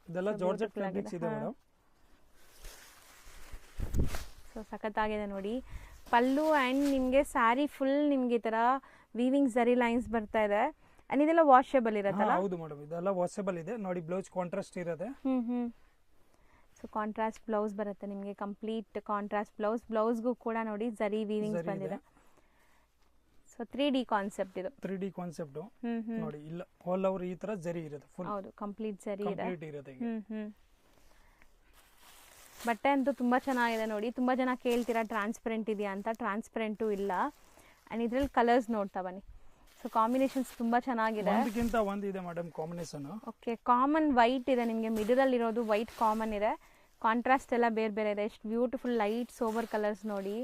ಇದೆಲ್ಲ ಜಾರ್ಜೆಟ್ ಫ್ಯಾಬ್ರಿಕ್ಸ್ ಇದೆ ಮೇಡಮ್. ಸೊ ಸಖತ್ತಾಗಿದೆ ನೋಡಿ. ಪಲ್ಲು ಆ್ಯಂಡ್ ನಿಮಗೆ ಸ್ಯಾರಿ ಫುಲ್ ನಿಮ್ಗೆ ಈ ಥರ ವೀವಿಂಗ್ ಝರಿ ಲೈನ್ಸ್ ಬರ್ತಾ ಇದೆ. ಅಂಡ್ ಇದೆಲ್ಲ ವಾಷೇಬಲ್ ಇರುತ್ತಲ್ಲ? ಹೌದು ಮೇಡಮ್, ಇದೆಲ್ಲ ವಾಷೇಬಲ್ ಇದೆ ನೋಡಿ. ಬ್ಲೌಸ್ ಕಾಂಟ್ರಾಸ್ಟ್ ಇರುತ್ತೆ. ಸೊ ಕಾಂಟ್ರಾಸ್ಟ್ ಬ್ಲೌಸ್ ಬರುತ್ತೆ ನಿಮಗೆ, ಕಂಪ್ಲೀಟ್ ಕಾಂಟ್ರಾಸ್ಟ್ ಬ್ಲೌಸ್. ಬ್ಲೌಸ್ಗೂ ಕೂಡ ನೋಡಿ ಝರಿ ವೀವಿಂಗ್ಸ್ ಬಂದಿದೆ. ಸೊ 3D ಕಾನ್ಸೆಪ್ಟ್ ಇದು. 3D ಕಾನ್ಸೆಪ್ಟ್ ನೋಡಿ, ಇಲ್ಲ ಆಲ್ ಓವರ್ ಈ ತರ ಜರಿ ಇರುತ್ತೆ, ಫುಲ್ ಹೌದು ಕಂಪ್ಲೀಟ್ ಜರಿ ಇದೆ. ಕಂಪ್ಲೀಟ್ ಇರುತ್ತೆ ಈಗ. ಬಟ್ಟೆ ಅಂತೂ ತುಂಬಾ ಚೆನ್ನಾಗಿದೆ ನೋಡಿ. ತುಂಬಾ ಜನ ಕೇಳ್ತೀರಾ ಟ್ರಾನ್ಸ್ಪರೆಂಟ್ ಇದೆಯಾ ಅಂತ, ಟ್ರಾನ್ಸ್ಪರೆಂಟು ಇಲ್ಲ. ಅಂಡ್ ಇದ್ರಲ್ಲಿ ಕಲರ್ಸ್ ನೋಡ್ತಾ ಬನ್ನಿ. ಸೊ ಕಾಂಬಿನೇಷನ್ಸ್ ತುಂಬಾ ಚೆನ್ನಾಗಿದೆ. ಒಂದಕ್ಕಿಂತ ಒಂದು ಇದೆ madam combination. Okay, common white ಇದೆ ನಿಮಗೆ, ಮಿಡಲ್ ಅಲ್ಲಿ ಇರೋದು ವೈಟ್ ಕಾಮನ್ ಇದೆ, ಕಾಂಟ್ರಾಸ್ಟ್ ಎಲ್ಲ ಬೇರೆ ಬೇರೆ ಇದೆ. ಎಷ್ಟು ಬ್ಯೂಟಿಫುಲ್ ಲೈಟ್ ಸೋಬರ್ ಕಲರ್ಸ್ ನೋಡಿ.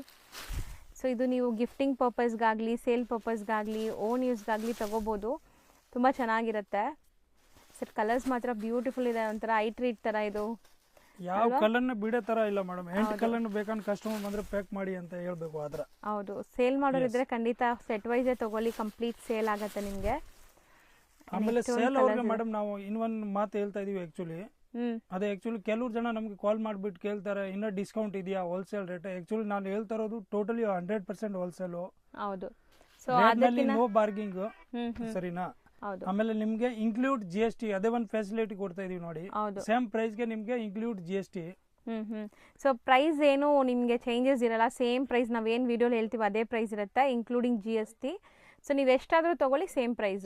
ಸೊ ಇದು ನೀವು ಗಿಫ್ಟಿಂಗ್ ಪರ್ಪಸ್ಗಾಗಲಿ, ಸೇಲ್ ಪರ್ಪಸ್ಗಾಗಲಿ, ಓನ್ ಯೂಸ್ಗಾಗಲಿ ತಗೋಬೋದು. ತುಂಬ ಚೆನ್ನಾಗಿರುತ್ತೆ. ಸರ್ ಕಲರ್ಸ್ ಮಾತ್ರ ಬ್ಯೂಟಿಫುಲ್ ಇದೆ, ಒಂಥರ ಐ ಟ್ರೀಟ್ ಥರ ಇದು. ಯಾವ ಕಲರ್ನ ಬಿಡೋ ತರ ಇಲ್ಲ ಮೇಡಮ್, 8 ಕಲರ್ನ ಬೇಕಂತ ಕಸ್ಟಮರ್ ಬಂದ್ರೆ ಪ್ಯಾಕ್ ಮಾಡಿ ಅಂತ ಹೇಳ್ಬೇಕು. ಆದ್ರೆ ಹೌದು, ಸೇಲ್ ಮಾಡೋರಿದ್ರೆ ಖಂಡಿತ ಸೆಟ್ ವೈಸೇ ತಗೊಳ್ಳಿ, ಕಂಪ್ಲೀಟ್ ಸೇಲ್ ಆಗುತ್ತೆ ನಿಮಗೆ. ಆಮೇಲೆ ಸೇಲ್ ಅವ್ರಿಗೆ ಮೇಡಮ್ ನಾವು ಇನ್ನೊಂದು ಮಾತು ಹೇಳ್ತಾ ಇದೀವಿ ಆಕ್ಚುಲಿ. ಅದೇ ಆಕ್ಚುಲಿ ಕೆಲವ್ರು ಜನ ನಮ್ಗೆ ಕಾಲ್ ಮಾಡ್ಬಿಟ್ಟು ಕೇಳ್ತಾರೆ ಇನ್ನೂ ಡಿಸ್ಕೌಂಟ್ ಇದೆಯಾ ಹೋಲ್ಸೇಲ್ ರೇಟ್. ಆಕ್ಚುಲಿ ನಾನು ಹೇಳ್ತಾ ಇರೋದು ಟೋಟಲಿ 100% ಹೋಲ್ಸೇಲ್. ಹೌದು, ಸೊ ನೋ ಬಾರ್ಗಿಂಗ್, ಸರಿನಾ? ಆಮೇಲೆ ನಿಮ್ಗೆ ಇನ್ಕ್ಲೂಡ್ GST, ಅದೇ ಒಂದು ಫೆಸಿಲಿಟಿ ಕೊಡ್ತಾ ಇದೀವಿ ನೋಡಿ. ಸೇಮ್ ಪ್ರೈಸ್ ಗೆ ನಿಮ್ಗೆ ಇನ್ಕ್ಲೂಡ್ GST. ಸೊ ಪ್ರೈಸ್ ಏನು ನಿಮ್ಗೆ ಚೇಂಜಸ್ ಇರಲ್ಲ, ಸೇಮ್ ಪ್ರೈಸ್ ನಾವೇನ್ ವಿಡಿಯೋಲಿ ಹೇಳ್ತೀವಿ ಅದೇ ಪ್ರೈಸ್ ಇರುತ್ತೆ, ಇನ್ಕ್ಲೂಡಿಂಗ್ GST. ಸೊ ನೀವು ಎಷ್ಟಾದ್ರೂ ತಗೊಳ್ಳಿ ಸೇಮ್ ಪ್ರೈಸ್,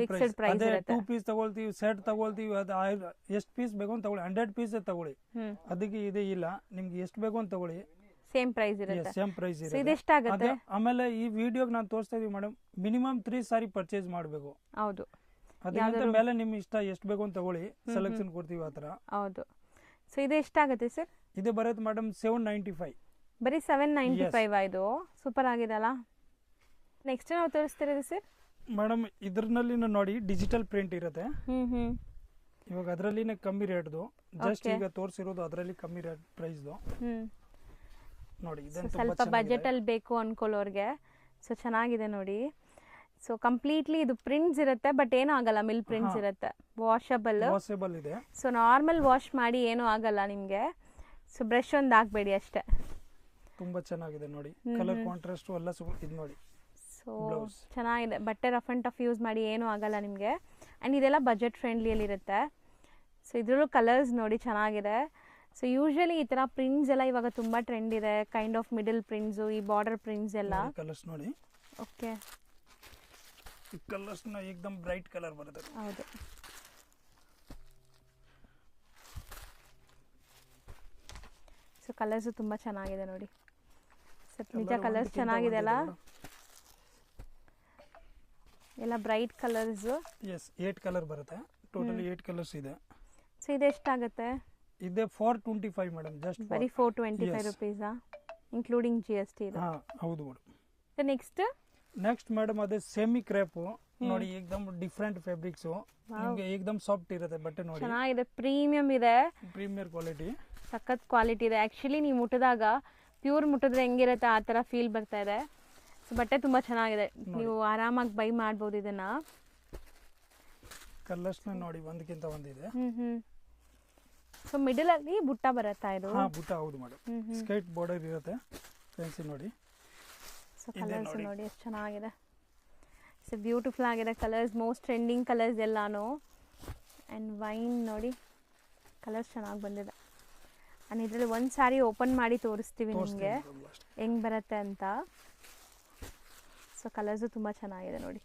ಫಿಕ್ಸ್ಡ್ ಪ್ರೈಸ್ ಇರುತ್ತೆ. 2 ಪೀಸ್ ತಗೊಳ್ತೀವಿ, ಸೆಟ್ ತಗೊಳ್ತೀವಿ, ಅದು ಎಷ್ಟು ಪೀಸ್ ಬೇಕು ಅಂತ ತಗೊಳ್ಳಿ, 100 ಪೀಸ್ ತಗೊಳ್ಳಿ, ಅದಕ್ಕೆ ಇದೆ ಇಲ್ಲ, ನಿಮ್ಗೆ ಎಷ್ಟು ಬೇಕು ಅಂತ ತಗೊಳ್ಳಿ, ಸೇಮ್ ಪ್ರೈಸ್ ಇರುತ್ತೆ. ಸೇಮ್ ಪ್ರೈಸ್ ಇರುತ್ತೆ. ಇದೆಷ್ಟಾಗುತ್ತೆ? ಆಮೇಲೆ ಈ ವಿಡಿಯೋಗೆ ನಾನು ತೋರಿಸ್ತಾ ಇದೀವಿ ಮೇಡಮ್, ಮಿನಿಮಮ್ 3 ಸಾರಿ ಪರ್ಚೇಸ್ ಮಾಡಬೇಕು. ಹೌದು, ಅದಕ್ಕಿಂತ ಮೇಲೆ ನಿಮ್ ಇಷ್ಟ ಎಷ್ಟು ಬೇಕು ಅಂತ ತಗೊಳ್ಳಿ, ಸೆಲೆಕ್ಷನ್ ಕೊಡ್ತೀವಿ ಆತರ. ಹೌದು. ಸೊ ಇದು ಎಷ್ಟಾಗುತ್ತೆ ಸರ್? ಇದು ಬರುತ್ತೆ ಮೇಡಮ್ 795. ಬರೀ 795 ಇದು ಸೂಪರ್ ಆಗಿದೆ ಅಲ್ಲ. ನೆಕ್ಸ್ಟ್ ನಾವು ತೋರಿಸ್ತಿರೋದು ಸರ್ ಮೇಡಮ್, ಇದ್ರಲ್ಲಿ ನೋಡಿ ಡಿಜಿಟಲ್ ಪ್ರಿಂಟ್ ಇರುತ್ತೆ. ಇವಾಗ ಅದರಲ್ಲಿನೇ ಕಮ್ಮಿ ರೇಟ್ದು, ಜಸ್ಟ್ ಈಗ ತೋರಿಸಿರೋದು ಅದರಲ್ಲಿ ಕಮ್ಮಿ ರೇಟ್ ಪ್ರೈಸ್ದು ನೋಡಿ. ಸ್ವಲ್ಪ ಬಜೆಟ್ ಅಲ್ಲಿ ಬೇಕು ಅನ್ಕೊಳ್ಳೋರ್ಗೆ ಸೊ ಚೆನ್ನಾಗಿದೆ ನೋಡಿ. ಸೊ ಕಂಪ್ಲೀಟ್ಲಿ ಇದು ಪ್ರಿಂಟ್ಸ್ ಇರುತ್ತೆ, ಬಟ್ ಏನೂ ಆಗಲ್ಲ, ಮಿಲ್ ಪ್ರಿಂಟ್ಸ್ ಇರುತ್ತೆ, ವಾಷಬಲ್ ಇದೆ. ಸೊ ನಾರ್ಮಲ್ ವಾಶ್ ಮಾಡಿ ಏನೂ ಆಗಲ್ಲ ನಿಮಗೆ. ಸೊ ಬ್ರಷ್ ಒಂದು ಹಾಕ್ಬೇಡಿ ಅಷ್ಟೇ. ತುಂಬಾ ಚೆನ್ನಾಗಿದೆ ನೋಡಿ, ಕಲರ್ ಕಾಂಟ್ರಾಸ್ಟ್ ಎಲ್ಲ ಇದು ನೋಡಿ. ಸೊ ಚೆನ್ನಾಗಿದೆ, ಬಟ್ಟೆ ರಫ್ ಅಂಡ್ ಟಫ್ ಯೂಸ್ ಮಾಡಿ ಏನೂ ಆಗಲ್ಲ ನಿಮಗೆ. ಆ್ಯಂಡ್ ಇದೆಲ್ಲ ಬಜೆಟ್ ಫ್ರೆಂಡ್ಲಿಯಲ್ಲಿ ಇರುತ್ತೆ. ಸೊ ಇದರಲ್ಲೂ ಕಲರ್ಸ್ ನೋಡಿ ಚೆನ್ನಾಗಿದೆ. ಸೊ ಯೂಶಲಿ ಈ ಥರ ಪ್ರಿಂಟ್ಸ್ ಎಲ್ಲ ಇವಾಗ ತುಂಬ ಟ್ರೆಂಡ್ ಇದೆ, ಕೈಂಡ್ ಆಫ್ ಮಿಡಲ್ ಪ್ರಿಂಟ್ಸು, ಈ ಬಾರ್ಡರ್ ಪ್ರಿಂಟ್ಸ್ ಎಲ್ಲ. ಕಲರ್ಸ್ ನೋಡಿ. ಓಕೆ, ಕಲರ್ಸ್ ಏಕದಮ್ ಬ್ರೈಟ್ ಕಲರ್ ಬರುತ್ತೆ. ಹೌದು. ಸೊ ಕಲರ್ಸು ತುಂಬ ಚೆನ್ನಾಗಿದೆ ನೋಡಿ. ಸರ್ ನಿಜ ಕಲರ್ಸ್ ಚೆನ್ನಾಗಿದೆ ಅಲ್ಲ, ಎಲ್ಲ ಬ್ರೈಟ್ ಕಲರ್ಸ್. ಎಸ್, 8 ಕಲರ್ ಬರುತ್ತೆ, ಟೋಟಲಿ 8 ಕಲರ್ಸ್ ಇದೆ. ಸೊ ಇದು ಎಷ್ಟಾಗುತ್ತೆ? ಇದೆ 425 ಮೇಡಮ್, ಜಸ್ಟ್ ಬರೀ 425 ರೂಪೀಸಾ, ಇನ್ಕ್ಲೂಡಿಂಗ್ GST ಇದು? ಹೌದು ಮೇಡಮ್. ನೆಕ್ಸ್ಟ್ ಮೇಡಮ್ ಅದೇ ಸೆಮಿ ಕ್ರೇಪ್ ನೋಡಿ, ಏಕದಮ್ ಡಿಫರೆಂಟ್ ಫ್ಯಾಬ್ರಿಕ್ಸ್, ನಿಮಗೆ ಏಕದಮ್ ಸಾಫ್ಟ್ ಇರುತ್ತೆ ಬಟ್ಟೆ ನೋಡಿ. ಚೆನ್ನಾಗಿದೆ, ಪ್ರೀಮಿಯಂ ಇದೆ, ಪ್ರೀಮಿಯರ್ ಕ್ವಾಲಿಟಿ, ಸಖತ್ ಕ್ವಾಲಿಟಿ ಇದೆ. ಆಕ್ಚುಲಿ ನೀವು ಮುಟ್ಟಿದಾಗ ಪ್ಯೂರ್ ಮುಟ್ಟಿದ್ರೆ ಹೆಂಗಿರುತ್ತೆ ಆ ಥರ ಫೀಲ್ ಬರ್ತಾ ಇದೆ. ಸೊ ಬಟ್ಟೆ ತುಂಬ ಚೆನ್ನಾಗಿದೆ, ನೀವು ಆರಾಮಾಗಿ ಬೈ ಮಾಡ್ಬೋದು ಇದನ್ನ. ಕಲರ್ಸ್ ನೋಡಿ, ಒಂದಕ್ಕಿಂತ ಒಂದಿದೆ. ಸೊ ಮಿಡಲ್ ಅಲ್ಲಿ ಬುಟ್ಟ ಬರುತ್ತಾ ಇದು? ಬುಟ್ಟ, ಹೌದು ಮೇಡಮ್. ಸ್ಕೈಟ್ ಬಾರ್ಡರ್ ಇರುತ್ತೆ, ಫ್ಯಾನ್ಸಿ ನೋಡಿ. ಸೊ ಕಲರ್ಸ್ ನೋಡಿ ಎಷ್ಟು ಚೆನ್ನಾಗಿದೆ. ಸೊ ಬ್ಯೂಟಿಫುಲ್ ಆಗಿದೆ ಕಲರ್ಸ್, ಮೋಸ್ಟ್ ಟ್ರೆಂಡಿಂಗ್ ಕಲರ್ಸ್ ಎಲ್ಲಾನು. ಆ್ಯಂಡ್ ವೈನ್ ನೋಡಿ, ಕಲರ್ಸ್ ಚೆನ್ನಾಗಿ ಬಂದಿದೆ. ಆ್ಯಂಡ್ ಇದರಲ್ಲಿ ಒಂದು ಸಾರಿ ಓಪನ್ ಮಾಡಿ ತೋರಿಸ್ತೀವಿ ನಿಮಗೆ ಹೆಂಗೆ ಬರುತ್ತೆ ಅಂತ. ಸೊ ಕಲರ್ಸು ತುಂಬ ಚೆನ್ನಾಗಿದೆ ನೋಡಿ.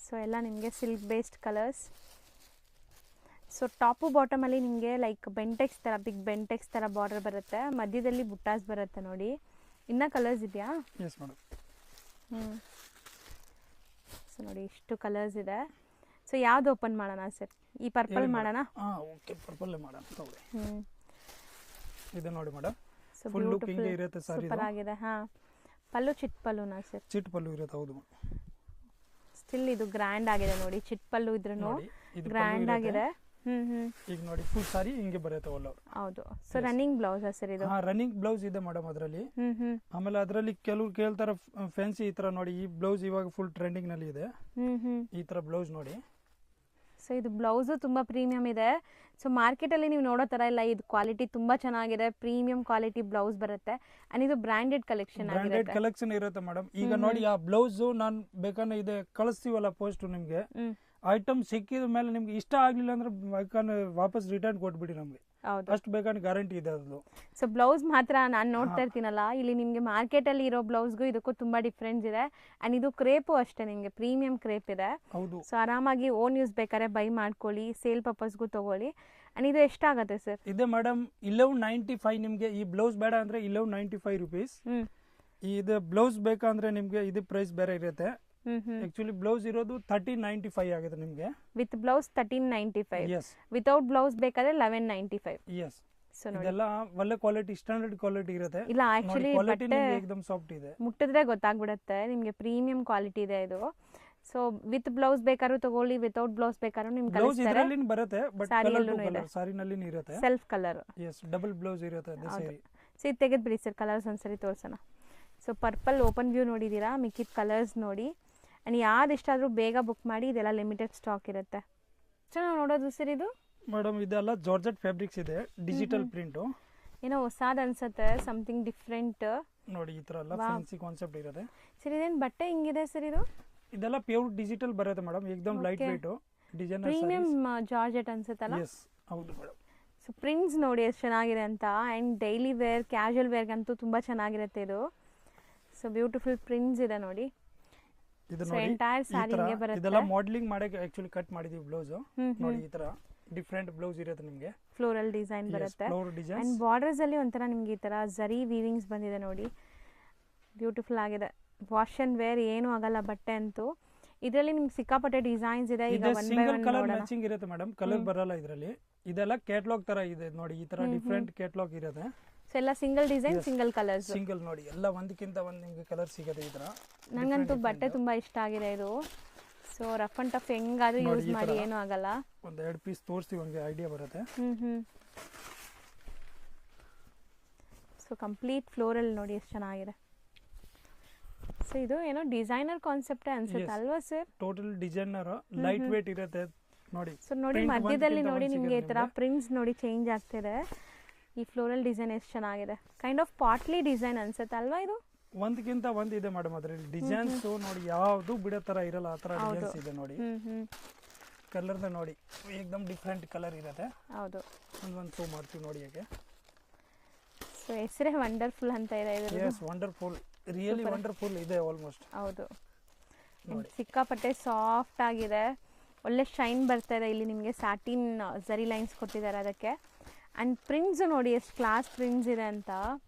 ಸೊ ಎಲ್ಲ ನಿಮಗೆ silk based colours. So top ಬಾಟಮಲ್ಲಿ ನಿಮಗೆ ಲೈಕ್ ಬೆಂಟೆಕ್ಸ್ ಥರ, ಬಿಗ್ ಬೆಂಟೆಕ್ಸ್ ಥರ ಬಾರ್ಡರ್ ಬರುತ್ತೆ, ಮಧ್ಯದಲ್ಲಿ ಬುಟ್ಟಾಸ್ ಬರುತ್ತೆ ನೋಡಿ. ಇನ್ನೂ ಕಲರ್ಸ್ ಇದೆಯಾ? Yes madam. ಸೊ ನೋಡಿ ಇಷ್ಟು ಕಲರ್ಸ್ ಇದೆ. ಸೊ ಯಾವ್ದು ಓಪನ್ ಮಾಡೋಣ ಸರ್? ಈ ಪರ್ಪಲ್ ಮಾಡೋಣ? ಓಕೆ, ಪರ್ಪಲ್ ಮಾಡೋಣ ತಗೊಳ್ಳಿ. ಇದು ನೋಡಿ ಮೇಡಮ್, ಫುಲ್ ಲುಕಿಂಗ್ ಇರುತ್ತೆ ಸಾರಿ, ಸೂಪರ್ ಆಗಿದೆ. ಪಲ್ಲು ಚಿಟ್ ಪಲ್ಲುನಾ ಸರ್? ಚಿಟ್ ಪಲ್ಲು ಇರುತ್ತೆ, ಹೌದು. ಸ್ಟಿಲ್ ಇದು ಗ್ರ್ಯಾಂಡ್ ಆಗಿದೆ ನೋಡಿ, ಚಿಟ್ ಪಲ್ಲು ಇದ್ರೂ ಗ್ರ್ಯಾಂಡ್ ಆಗಿದೆ. ಈಗ ನೋಡಿ ಫುಲ್ ಸಾರಿ ಹಿಂಗೆ ಬರುತ್ತೆ all over. ಹೌದು. ಸೊ ರನ್ನಿಂಗ್ ಬ್ಲೌಸ್ ಸರ್ ಇದು? ರನ್ನಿಂಗ್ ಬ್ಲೌಸ್ ಇದೆ ಮೇಡಮ್ ಅದರಲ್ಲಿ. ಆಮೇಲೆ ಅದರಲ್ಲಿ ಕೆಲವು ಕೇಳ್ತಾರೆ ಫ್ಯಾನ್ಸಿ ಈ ತರ ನೋಡಿ, ಈ ಬ್ಲೌಸ್ ಇವಾಗ ಫುಲ್ ಟ್ರೆಂಡಿಂಗ್ ನಲ್ಲಿ ಇದೆ, ಈ ತರ ಬ್ಲೌಸ್ ನೋಡಿ. ಸೊ ಇದು ಬ್ಲೌಸು ತುಂಬ ಪ್ರೀಮಿಯಂ ಇದೆ. ಸೊ ಮಾರ್ಕೆಟಲ್ಲಿ ನೀವು ನೋಡೋ ಥರ ಇಲ್ಲ, ಇದು ಕ್ವಾಲಿಟಿ ತುಂಬ ಚೆನ್ನಾಗಿದೆ, ಪ್ರೀಮಿಯಂ ಕ್ವಾಲಿಟಿ ಬ್ಲೌಸ್ ಬರುತ್ತೆ. ಆ್ಯಂಡ್ ಇದು ಬ್ರ್ಯಾಂಡೆಡ್ ಕಲೆಕ್ಷನ್ ಆಗಿರುತ್ತೆ. ಬ್ರ್ಯಾಂಡೆಡ್ ಕಲೆಕ್ಷನ್ ಇರುತ್ತೆ ಮೇಡಮ್. ಈಗ ನೋಡಿ ಆ ಬ್ಲೌಸ್ ನಾನು ಬೇಕಾದ್ರೆ ಇದೆ ಕಳಿಸ್ತೀವಲ್ಲ ಪೋಸ್ಟ್ ನಿಮಗೆ, ಐಟಮ್ ಸಿಕ್ಕಿದ ಮೇಲೆ ನಿಮ್ಗೆ ಇಷ್ಟ ಆಗ್ಲಿಲ್ಲ ಅಂದ್ರೆ ಬೇಕಾದ್ರೆ ವಾಪಸ್ ರಿಟರ್ನ್ ಕೊಟ್ಬಿಡಿ ನಮ್ಗೆ, ಹೌದು. ಅಷ್ಟು ಬೇಕಾದ್ರೆ ಗ್ಯಾರಂಟಿ ಇದೆ ಅದು. ಸೊ ಬ್ಲೌಸ್ ಮಾತ್ರ ನಾನು ನೋಡ್ತಾ ಇರ್ತೀನಲ್ಲ, ಇಲ್ಲಿ ನಿಮಗೆ ಮಾರ್ಕೆಟಲ್ಲಿ ಇರೋ ಬ್ಲೌಸ್ಗೂ ಇದಕ್ಕೂ ತುಂಬ ಡಿಫ್ರೆನ್ಸ್ ಇದೆ. ಆ್ಯಂಡ್ ಇದು ಕ್ರೇಪು ಅಷ್ಟೇ, ನಿಮಗೆ ಪ್ರೀಮಿಯಂ ಕ್ರೇಪ್ ಇದೆ. ಹೌದು. ಸೊ ಆರಾಮಾಗಿ ಓನ್ ಯೂಸ್ ಬೇಕಾದ್ರೆ ಬೈ ಮಾಡ್ಕೊಳ್ಳಿ, ಸೇಲ್ ಪರ್ಪಸ್ಗೂ ತೊಗೊಳ್ಳಿ. ಆ್ಯಂಡ್ ಇದು ಎಷ್ಟಾಗುತ್ತೆ ಸರ್? ಇದೆ ಮೇಡಮ್ 1195 ನಿಮಗೆ. ಈ ಬ್ಲೌಸ್ ಬೇಡ ಅಂದ್ರೆ 1195 ರುಪೀಸ್. ಇದು ಬ್ಲೌಸ್ ಬೇಕಂದ್ರೆ ನಿಮ್ಗೆ ಇದು ಪ್ರೈಸ್ ಬೇರೆ ಇರುತ್ತೆ. ಆಕ್ಚುಲಿ ಬ್ಲೌಸ್ ಇರೋದು 1395 ಆಗಿದೆ ನಿಮ್ಗೆ. With blouse 1395. Yes. Without blouse ಬೇಕಾದ್ರೆ 1195. ಎಸ್. ಇದೆಲ್ಲ ಒಳ್ಳೆ ಕ್ವಾಲಿಟಿ, ಸ್ಟ್ಯಾಂಡರ್ಡ್ ಕ್ವಾಲಿಟಿ ಇರುತ್ತೆ. ಇಲ್ಲ ಆಕ್ಚುಲಿ ಬಟ್ಟೆ ಏಕದಮ್ ಸಾಫ್ಟ್ ಇದೆ, ಮುಟ್ಟಿದ್ರೆ ಗೊತ್ತಾಗ್ಬಿಡುತ್ತೆ ನಿಮ್ಗೆ ಪ್ರೀಮಿಯಂ ಕ್ವಾಲಿಟಿ ಇದೆ ಇದು. ಸೊ ವಿತ್ ಬ್ಲೌಸ್ ಬೇಕಾದ್ರೂ ತಗೊಳ್ಳಿ, ವಿತೌಟ್ ಬ್ಲೌಸ್ ಬೇಕಾದ್ರೂ ನಿಮ್ಗೆ ಬ್ಲೌಸ್ ಇದರಲ್ಲಿ ಬರುತ್ತೆ, ಬಟ್ ಕಲರ್ ಟು ಕಲರ್ ಸಾರಿನಲ್ಲಿ ಇರುತ್ತೆ. Self colour. Yes, double blouse ಇರುತ್ತೆ ಅದೇ ಸೇರಿ. ಸೊ ಇದು ತೆಗೆದು ಬಿಡಿ ಸರ್, ಕಲರ್ಸ್ ಒಂದ್ಸರಿ ತೋರ್ಸೋಣ. ಸೊ ಪರ್ಪಲ್ ಓಪನ್ ವ್ಯೂ ನೋಡಿದ್ದೀರಾ, ಮಿಕ್ಕಿದ ಕಲರ್ಸ್ ನೋಡಿ. ಆ್ಯಂಡ್ ಯಾವ್ದು ಇಷ್ಟ ಆದರೂ ಬೇಗ ಬುಕ್ ಮಾಡಿ, ಇದೆಲ್ಲ ಲಿಮಿಟೆಡ್ ಸ್ಟಾಕ್ ಇರುತ್ತೆ. ಚೆನ್ನಾಗಿ ನೋಡೋದು ಸರ್ ಇದು ಮೇಡಮ್. ಇದೆಲ್ಲ ಜಾರ್ಜೆಟ್ ಫ್ಯಾಬ್ರಿಕ್ಸ್ ಇದೆ, ಡಿಜಿಟಲ್ ಪ್ರಿಂಟ್. ಏನೋ ಹೊಸಾದ್ ಅನ್ಸುತ್ತೆ, ಸಮಥಿಂಗ್ ಡಿಫ್ರೆಂಟ್ ನೋಡಿ. ಈ ತರ ಎಲ್ಲ ಫ್ಯಾನ್ಸಿ ಕಾನ್ಸೆಪ್ಟ್ ಇರುತ್ತೆ. ಸರ್ ಇದೇನು ಬಟ್ಟೆ ಹಿಂಗಿದೆ ಸರ್ ಇದು? ಇದೆಲ್ಲ ಪ್ಯೂರ್ ಡಿಜಿಟಲ್ ಬರುತ್ತೆ ಮೇಡಮ್, ಏಕದಮ್ light weight designer premium georgette ಅನ್ಸುತ್ತಲ್ಲ? ಎಸ್, ಹೌದು ಮೇಡಮ್. ಸೊ ಪ್ರಿಂಟ್ಸ್ ನೋಡಿ ಎಷ್ಟು ಚೆನ್ನಾಗಿದೆ ಅಂತ. ಆ್ಯಂಡ್ ಡೈಲಿ ವೇರ್, ಕ್ಯಾಶುವಲ್ ವೇರ್ಗಂತೂ ತುಂಬ ಚೆನ್ನಾಗಿರುತ್ತೆ ಇದು. ಸೊ ಬ್ಯೂಟಿಫುಲ್ ಪ್ರಿಂಟ್ಸ್ ಇದೆ ನೋಡಿ. ಇದು ಸೊ ಎಂಟೈರ್ ಸ್ಯಾರಿಗೆ ಬರುತ್ತೆ. ಇದೆಲ್ಲ ಮಾಡೆಲಿಂಗ್ ಮಾಡಕ್ಕೆ ಆಕ್ಚುಲಿ ಕಟ್ ಮಾಡಿದೀವಿ ಬ್ಲೌಸ್ ನೋಡಿ. ಈ ತರ ಡಿಫರೆಂಟ್ ಬ್ಲೌಸ್ ಇರುತ್ತೆ ನಿಮಗೆ, ಫ್ಲೋರಲ್ ಡಿಸೈನ್ ಬರುತ್ತೆ. ಡಿಸೈನ್ ಅಂಡ್ ಬಾರ್ಡರ್ಸ್ ಅಲ್ಲಿ ಒಂಥರ ನಿಮ್ಗೆ ಈ ತರ ಜರಿ ವೀವಿಂಗ್ಸ್ ಬಂದಿದೆ ನೋಡಿ, ಬ್ಯೂಟಿಫುಲ್ ಆಗಿದೆ. ವಾಶ್ ಅಂಡ್ ವೇರ್ ಏನು ಆಗಲ್ಲ ಬಟ್ಟೆ ಅಂತೂ. ಇದರಲ್ಲಿ ನಿಮ್ಗೆ ಸಿಕ್ಕಾಪಟ್ಟೆ ಡಿಸೈನ್ಸ್ ಇದೆ. ಈಗ ಸಿಂಗಲ್ ಕಲರ್ ಮ್ಯಾಚಿಂಗ್ ಇರುತ್ತೆ ಮೇಡಮ್, ಕಲರ್ ಬರಲ್ಲ ಇದರಲ್ಲಿ. ಇದೆಲ್ಲ ಕ್ಯಾಟಲಾಗ್ ತರ ಇದೆ ನೋಡಿ, ಈ ತರ ಡಿಫರೆಂಟ್ ಕ್ಯಾಟಲಾಗ್ ಇರುತ್ತೆ. ಸೊ ಎಲ್ಲ single design, single colours. Single ನೋಡಿ, ಎಲ್ಲ ಒಂದಕ್ಕಿಂತ ಒಂದು ನಿಮಗೆ ಕಲರ್ ಸಿಗುತ್ತೆ ಈ ತರ. ನಂಗಂತೂ ಬಟ್ಟೆ ತುಂಬಾ ಇಷ್ಟ ಆಗಿದೆ ಇದು. ಸೊ ರಫ್ ಅಂಡ್ ಟಫ್ ಹೆಂಗಾದ್ರೂ ಯೂಸ್ ಮಾಡಿ, ಏನು ಆಗಲ್ಲ. ಒಂದು 2 ಪೀಸ್ ತೋರಿಸ್ತೀವಿ, ಒಂದು ಐಡಿಯಾ ಬರುತ್ತೆ. ಸೊ ಕಂಪ್ಲೀಟ್ ಫ್ಲೋರಲ್ ನೋಡಿ ಎಷ್ಟು ಚೆನ್ನಾಗಿದೆ. ಸೊ ಇದು ಏನೋ ಡಿಸೈನರ್ ಕಾನ್ಸೆಪ್ಟ್ ಅನ್ಸುತ್ತೆ ಅಲ್ವಾ sir? Total designer, light weight ಇರುತ್ತೆ ನೋಡಿ. ಸೊ ನೋಡಿ ಮಧ್ಯದಲ್ಲಿ ನೋಡಿ ನಿಮ್ಗೆ ಈ ತರ ಪ್ರಿಂಟ್ಸ್ ನೋಡಿ ಚೇಂಜ್ ಆಗ್ತಿದೆ. ಈ ಫ್ಲೋರಲ್ ಡಿಸೈನ್ ಎಷ್ಟು ಚೆನ್ನಾಗಿದೆ. ಕೈಂಡ್ ಆಫ್ ಪಾಟ್ಲಿ ಡಿಸೈನ್ ಅನ್ಸುತ್ತೆ ಅಲ್ವಾ ಇದು? ಒಂದಕ್ಕಿಂತ ಒಂದು ಇದೆ ಮೇಡಮ್ ಅದ್ರಲ್ಲಿ ಡಿಸೈನ್ಸ್ ನೋಡಿ, ಯಾವುದು ಬಿಡೋ ತರ ಇರಲ್ಲ ಆ ತರ ಡಿಸೈನ್ಸ್ ಇದೆ ನೋಡಿ. ಕಲರ್ ನೋಡಿ, ಏಕದಮ್ ಡಿಫರೆಂಟ್ ಕಲರ್ ಇರುತ್ತೆ. ಹೌದು, ಒಂದು ಶೋ ಮಾಡ್ತೀವಿ ನೋಡಿ ಹೇಗೆ. ಸೊ ಹೆಸರೇ ವಂಡರ್ಫುಲ್ ಅಂತ ಇದೆ ಇದು. ಎಸ್, ವಂಡರ್ಫುಲ್, ರಿಯಲಿ ವಂಡರ್ಫುಲ್ ಇದೆ ಆಲ್ಮೋಸ್ಟ್. ಹೌದು, ಸಿಕ್ಕಾಪಟ್ಟೆ ಸಾಫ್ಟ್ ಆಗಿದೆ, ಒಳ್ಳೆ ಶೈನ್ ಬರ್ತಾ ಇದೆ. ಇಲ್ಲಿ ನಿಮಗೆ ಸ್ಯಾಟಿನ್ ಜರಿ ಲೈನ್ಸ್ ಕೊಟ್ಟಿದ್ದಾರೆ ಅದಕ್ಕೆ. ಆ್ಯಂಡ್ ಪ್ರಿಂಟ್ಸ್ ನೋಡಿ ಎಷ್ಟು ಕ್ಲಾಸ್ ಪ್ರಿಂಟ್ಸ್ ಇದೆ ಅಂತ,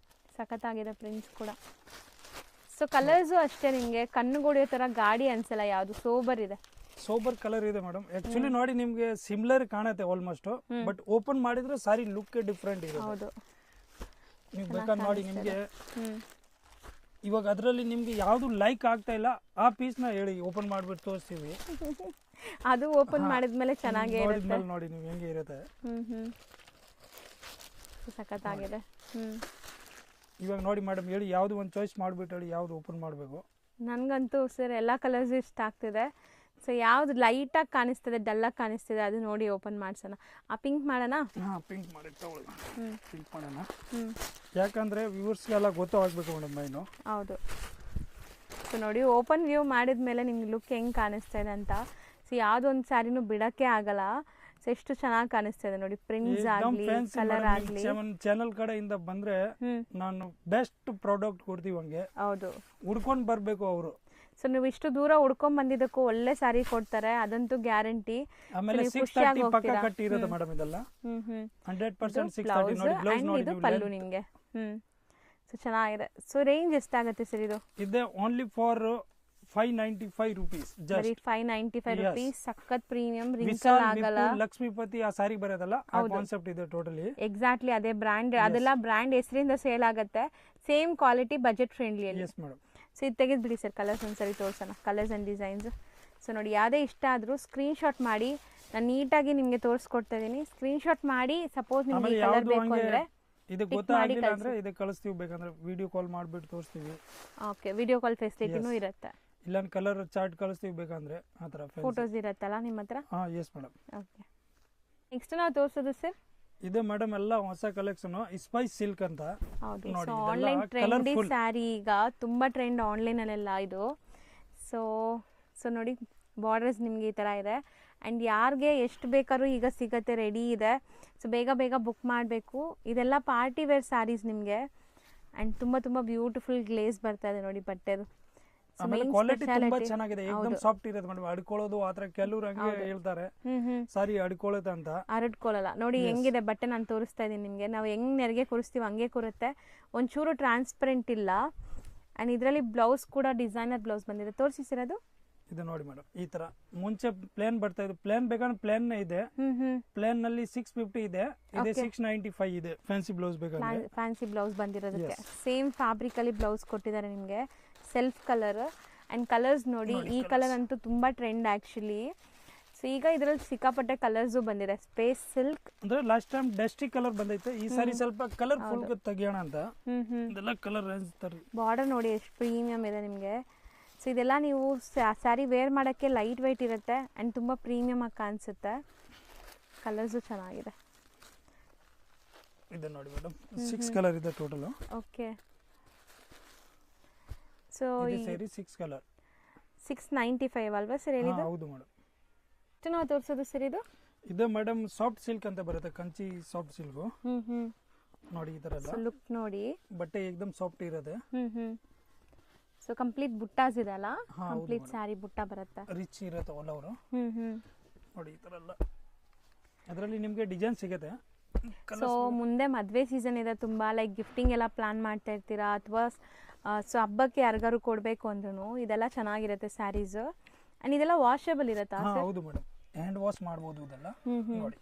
ಸಖತ್ತಾಗಿದೆ ಪ್ರಿಂಟ್ಸ್ ಕೂಡ. ಸೊ ಕಲರ್ಸು ಅಷ್ಟೇ, ನಿಮಗೆ ಕಣ್ಣುಗೊಡಿಯೋ ಥರ ಗಾಡಿ ಅನ್ಸಲ್ಲ, ಯಾವುದು ಸೋಬರ್ ಇದೆ. ಸೋಬರ್ ಕಲರ್ ಇದೆ ಮೇಡಮ್. ಆಕ್ಚುಲಿ ನೋಡಿ ನಿಮ್ಗೆ ಸಿಮಿಲರ್ ಕಾಣುತ್ತೆ ಆಲ್ಮೋಸ್ಟ್, ಬಟ್ ಓಪನ್ ಮಾಡಿದ್ರೆ ಸಾರಿ ಲುಕ್ ಡಿಫ್ರೆಂಟ್ ಇದೆ. ಹೌದು, ನೀವು ಬೇಕಾದ್ರೆ ನೋಡಿ ನಿಮ್ಗೆ ಇವಾಗ ಅದರಲ್ಲಿ ನಿಮ್ಗೆ ಯಾವ್ದು ಲೈಕ್ ಆಗ್ತಾ ಇಲ್ಲ ಆ ಪೀಸ್ ನ ಹೇಳಿ, ಓಪನ್ ಮಾಡ್ಬಿಟ್ಟು ತೋರಿಸ್ತೀವಿ. ಅದು ಓಪನ್ ಮಾಡಿದ್ಮೇಲೆ ಚೆನ್ನಾಗೇ ಇರುತ್ತೆ ನೋಡಿ ನೀವು ಹೆಂಗೆ ಇರುತ್ತೆ. ಸಖತ್ತಾಗಿದೆ. ಇವಾಗ ನೋಡಿ ಮೇಡಮ್, ಹೇಳಿ ಯಾವ್ದು ಒಂದು ಚಾಯ್ಸ್ ಮಾಡ್ಬಿಟ್ಟು ಹೇಳಿ ಯಾವ್ದು ಓಪನ್ ಮಾಡಬೇಕು. ನನಗಂತೂ ಸರ್ ಎಲ್ಲ ಕಲರ್ಸ್ ಇಷ್ಟ ಆಗ್ತಿದೆ. ಸೊ ಯಾವ್ದು ಲೈಟಾಗಿ ಕಾಣಿಸ್ತದೆ, ಡಲ್ಲಾಗಿ ಕಾಣಿಸ್ತಿದೆ ಅದು ನೋಡಿ ಓಪನ್ ಮಾಡ್ಸೋಣ. ಆ ಪಿಂಕ್ ಮಾಡೋಣ? ಹಾಂ, ಪಿಂಕ್ ಮಾಡಿ ತಗೊಳ್ಳಿ. ಪಿಂಕ್ ಮಾಡೋಣ, ಯಾಕಂದರೆ ವ್ಯೂವರ್ಸ್ಗೆಲ್ಲ ಗೊತ್ತಾಗಬೇಕು ಮೇಡಮ್ ಮೈನು. ಹೌದು. ಸೊ ನೋಡಿ ಓಪನ್ ವ್ಯೂ ಮಾಡಿದ ಮೇಲೆ ನಿಮ್ಗೆ ಲುಕ್ ಹೆಂಗೆ ಕಾಣಿಸ್ತಾ ಇದೆ ಅಂತ. ಸೊ ಯಾವುದೊಂದು ಸ್ಯಾರಿನೂ ಬಿಡೋಕ್ಕೆ ಆಗಲ್ಲ. ಸೊ ಎಷ್ಟು ಚೆನ್ನಾಗಿ ಕಾಣಿಸ್ತಾ ಇದೆ ನೋಡಿ, ಪ್ರಿಂಟ್ಸ್ ಆಗಲಿ, ಕಲರ್ ಆಗಲಿ. ಚಾನಲ್ ಕಡೆಯಿಂದ ಬಂದರೆ ನಾನು ಬೆಸ್ಟ್ ಪ್ರಾಡಕ್ಟ್ ಕೊಡ್ತೀವಿ ಹಂಗೆ. ಹೌದು, ಹುಡ್ಕೊಂಡು ಬರಬೇಕು ಅವರು. ಸೊ ನೀವು ಇಷ್ಟು ದೂರ ಹುಡ್ಕೊಂಡ್ ಬಂದಿದ್ದಕ್ಕೂ ಒಳ್ಳೆ ಸ್ಯಾರಿ ಕೊಡ್ತಾರೆ, ಅದಂತೂ ಗ್ಯಾರಂಟಿ. ಆಮೇಲೆ 630 ಪಕ್ಕ ಕಟ್ಟಿ ಇರುತ್ತೆ ಮೇಡಮ್ ಇದೆಲ್ಲ. 100% 630 ನೋಡಿ. ಬ್ಲೌಸ್ ನೋಡಿ, ಇದು ಪಲ್ಲು ನಿಮಗೆ. ಸೊ ಚೆನ್ನಾಗಿದೆ. ಸೊ ರೇಂಜ್ ಎಷ್ಟಾಗುತ್ತೆ ಸರ್ ಇದು? ಇದೆ ಓನ್ಲಿ ಫಾರ್ 595 rupees. ಬರೀ 595 rupees. ಸಖತ್ ಪ್ರೀಮಿಯಂ, ರಿಂಕಲ್ ಆಗಲ್ಲ. ಲಕ್ಷ್ಮೀಪತಿ ಆ ಸಾರಿ ಬರೋದಲ್ಲ, ಆ ಕಾನ್ಸೆಪ್ಟ್ ಇದೆ ಟೋಟಲಿ. ಎಕ್ಸಾಕ್ಟ್ಲಿ ಅದೇ ಬ್ರ್ಯಾಂಡ್, ಅದೆಲ್ಲ ಬ್ರ್ಯಾಂಡ್ ಹೆಸರಿಂದ ಸೇಲ್ ಆಗುತ್ತೆ. ಸೇಮ್ ಕ್ವಾಲಿಟಿ, ಬಜೆಟ್ ಫ್ರೆಂಡ್ಲಿ ಅಲ್ಲಿ. Yes madam. ಸೊ ಇದು ತೆಗೆದು ಬಿಡಿ ಸರ್, ಕಲರ್ಸ್ ಒಂದ್ಸರಿ ತೋರ್ಸೋಣ, ಕಲರ್ಸ್ ಆ್ಯಂಡ್ ಡಿಸೈನ್ಸ್. ಸೊ ನೋಡಿ, ಯಾವುದೇ ಇಷ್ಟ ಆದರೂ ಸ್ಕ್ರೀನ್ಶಾಟ್ ಮಾಡಿ, ನಾನು ನೀಟಾಗಿ ನಿಮಗೆ ತೋರಿಸ್ಕೊಡ್ತಾ ಇದ್ದೀನಿ. ಸ್ಕ್ರೀನ್ಶಾಟ್ ಮಾಡಿ, ಸಪೋಸ್ ನಿಮಗೆ ಕಲರ್ ಬೇಕು ಅಂದರೆ ಇದು ಗೊತ್ತಾಗಲಿಲ್ಲ ಅಂದ್ರೆ ಇದು ಕಳಿಸ್ತೀವಿ, ಬೇಕಂದ್ರೆ ವಿಡಿಯೋ ಕಾಲ್ ಮಾಡಿಬಿಟ್ಟು ತೋರಿಸ್ತೀವಿ. ಓಕೆ, ವಿಡಿಯೋ ಕಾಲ್ ಫೆಸಿಲಿಟಿನೂ ಇರುತ್ತೆ. ಇಲ್ಲ ಕಲರ್ ಚಾರ್ಟ್ ಕಳಿಸ್ತೀವಿ ಬೇಕಂದ್ರೆ, ಆ ಥರ ಫೋಟೋಸ್ ಇರುತ್ತಲ್ಲ ನಿಮ್ಮ ಹತ್ರ? ಹಾಂ, ಎಸ್ ಮೇಡಮ್. ಓಕೆ, ನೆಕ್ಸ್ಟ್ ನಾವು ತೋರಿಸೋದು ಸರ್ ಇದೆ ಮೇಡಮ್, ಎಲ್ಲ ಹೊಸ ಕಲೆಕ್ಷನ್ ಸ್ಪೈಸ್ ಸಿಲ್ಕ್ ಅಂತ. ಹೌದು, ಸೊ ಆನ್ಲೈನ್ ಟ್ರೆಂಡಿ ಸ್ಯಾರಿ ಈಗ ತುಂಬ ಟ್ರೆಂಡ್ ಆನ್ಲೈನಲ್ಲೆಲ್ಲ ಇದು. ಸೊ ನೋಡಿ, ಬಾರ್ಡರ್ಸ್ ನಿಮಗೆ ಈ ಥರ ಇದೆ. ಆ್ಯಂಡ್ ಯಾರಿಗೆ ಎಷ್ಟು ಬೇಕಾದ್ರೂ ಈಗ ಸಿಗುತ್ತೆ, ರೆಡಿ ಇದೆ. ಸೊ ಬೇಗ ಬೇಗ ಬುಕ್ ಮಾಡಬೇಕು. ಇದೆಲ್ಲ ಪಾರ್ಟಿ ವೇರ್ ಸ್ಯಾರೀಸ್ ನಿಮಗೆ. ಆ್ಯಂಡ್ ತುಂಬ ತುಂಬ ಬ್ಯೂಟಿಫುಲ್ ಗ್ಲೇಸ್ ಬರ್ತಾ ಇದೆ ನೋಡಿ ಬಟ್ಟೆದು. ಆಮೇಲೆ ಕ್ವಾಲಿಟಿ ತುಂಬಾ ಚೆನ್ನಾಗಿದೆ, ಏಕದಮ್ ಸಾಫ್ಟ್ ಇರುತ್ತೆ ಮೇಡಮ್. ಅಡ್ಕೊಳ್ಳೋದು ಆತರ ಕೆಲವ್ರು ಹಂಗೆ ಹೇಳ್ತಾರೆ ಸಾರಿ ಅಡ್ಕೊಳ್ಳುತ್ತೆ ಅಂತ, ಅರಡ್ಕೊಳ್ಳಲ್ಲ. ನೋಡಿ ಹೆಂಗಿದೆ ಬಟ್ಟೆ, ನಾನು ತೋರಿಸ್ತಾ ಇದ್ದೀನಿ ನಿಮಗೆ. ನಾವು ಹೆಂಗ್ ನೆರಿಗೆ ಕೂರಿಸ್ತೀವಿ ಹಂಗೆ ಕೂರುತ್ತೆ, ಒಂಚೂರು ಟ್ರಾನ್ಸ್ಪರೆಂಟ್ ಇಲ್ಲ. ಆ್ಯಂಡ್ ಇದರಲ್ಲಿ ಬ್ಲೌಸ್ ಕೂಡ ಡಿಸೈನರ್ ಬ್ಲೌಸ್ ಬಂದಿದೆ. ತೋರಿಸಿರೋದು ಇದು ನೋಡಿ ಮೇಡಮ್. ಈ ತರ ಮುಂಚೆ ಪ್ಲೇನ್ ಬರ್ತಾ ಇದೆ, ಪ್ಲೇನ್ ಬೇಕಾದ್ರೆ ಪ್ಲೇನ್ ಇದೆ, ಪ್ಲೇನ್ ನಲ್ಲಿ 650 ಇದೆ, ಇದೆ 695 ಇದೆ. ಫ್ಯಾನ್ಸಿ ಬ್ಲೌಸ್ ಬೇಕಾದ್ರೆ ಫ್ಯಾನ್ಸಿ ಬ್ಲೌಸ್ ಬಂದಿರೋದಕ್ಕೆ ಸೇಮ್ ಫ್ಯಾಬ್ರಿಕ್ ಅಲ್ಲಿ ಬ್ಲೌಸ್ ಕೊಟ್ಟಿದ್ದಾರೆ ನಿಮಗೆ, ಸೆಲ್ಫ್ ಕಲರ್. ಅಂಡ್ ಕಲರ್ಸ್ ನೋಡಿ, ಈ ಕಲರ್ ಅಂತೂ ತುಂಬಾ ಟ್ರೆಂಡ್ ಆಕ್ಚುಲಿ. ಸೊ ಈಗ ಇದರಲ್ಲಿ ಸಿಕ್ಕಾಪಟ್ಟೆ ಕಲರ್ಸ್ ಬಂದಿದೆ. ಸ್ಪೇಸ್ ಸಿಲ್ಕ್ ಅಂದ್ರೆ ಲಾಸ್ಟ್ ಟೈಮ್ ಡಸ್ಟಿ ಕಲರ್ ಬಂದೈತೆ, ಈ ಸಾರಿ ಸ್ವಲ್ಪ ಕಲರ್ ಫುಲ್ ತೆಗಿಯೋಣ ಅಂತ ಇದೆಲ್ಲ ಕಲರ್ ರೇಂಜ್ ತರ. ಬಾರ್ಡರ್ ನೋಡಿ ಎಷ್ಟು ಪ್ರೀಮಿಯಂ ಇದೆ ನಿಮಗೆ. ಸೊ ಇದೆಲ್ಲ ನೀವು ಸ್ಯಾರಿ ವೇರ್ ಮಾಡೋಕ್ಕೆ ಲೈಟ್ ವೆಯ್ಟ್ ಇರುತ್ತೆ ಆ್ಯಂಡ್ ತುಂಬ ಪ್ರೀಮಿಯಮ್ ಆಗಿ ಕಾಣಿಸುತ್ತೆ. ಕಲರ್ಸು ಚೆನ್ನಾಗಿದೆ. ಇದೆ ನೋಡಿ ಮೇಡಮ್, 6 ಕಲರ್ ಇದೆ ಟೋಟಲ್. ಓಕೆ. ಸೊ ಈ ಸರಿ 6 ಕಲರ್ 695 ಅಲ್ವಾ ಸರ್ ಹೇಳಿದ್ದು? ಹೌದು ಮೇಡಮ್. ಎಷ್ಟು ನಾವು ತೋರಿಸೋದು ಸರ್ ಇದು? ಇದು ಮೇಡಮ್ ಸಾಫ್ಟ್ ಸಿಲ್ಕ್ ಅಂತ ಬರುತ್ತೆ, ಕಂಚಿ ಸಾಫ್ಟ್ ಸಿಲ್ಕ್ ನೋಡಿ. ಈ ತರ ಎಲ್ಲ ಲುಕ್ ನೋಡಿ, ಬಟ್ಟೆ ಏಕದಮ್ ಸಾಫ್ಟ್ ಇರುತ್ತೆ. ಸೊ ಕಂಪ್ಲೀಟ್ ಬುಟ್ಟಾಸ್ ಇದೆ ಅಲ್ಲ, ಕಂಪ್ಲೀಟ್ ಸ್ಯಾರಿ ಬುಟ್ಟ ಬರುತ್ತೆ, ರಿಚ್ ಇರುತ್ತೆ ಆಲ್ ಓವರ್. ನೋಡಿ ಈ ತರ ಎಲ್ಲ ಅದರಲ್ಲಿ ನಿಮಗೆ ಡಿಸೈನ್ ಸಿಗುತ್ತೆ. ಸೊ ಮುಂದೆ ಮದುವೆ ಸೀಸನ್ ಇದೆ, ತುಂಬಾ ಲೈಕ್ ಗಿಫ್ಟಿಂಗ್ ಎಲ್ಲ ಪ್ಲಾನ್ ಮಾಡ್ತಾ ಇರ್ತೀರಾ, ಅಥವಾ ಸೊ ಹಬ್ಬಕ್ಕೆ ಯಾರಿಗಾರು ಕೊಡಬೇಕು ಅಂದ್ರೂ ಇದೆಲ್ಲ ಚೆನ್ನಾಗಿರುತ್ತೆ ಸ್ಯಾರೀಸ್. ಅಂಡ್ ಇದೆಲ್ಲ ವಾಷಬಲ್ ಇರುತ್ತಾ? ಹೌದು ಮೇಡಮ್, ಹ್ಯಾಂಡ್ ವಾಶ್ ಮಾಡಬಹುದು ಇದೆಲ್ಲ. ನೋಡಿ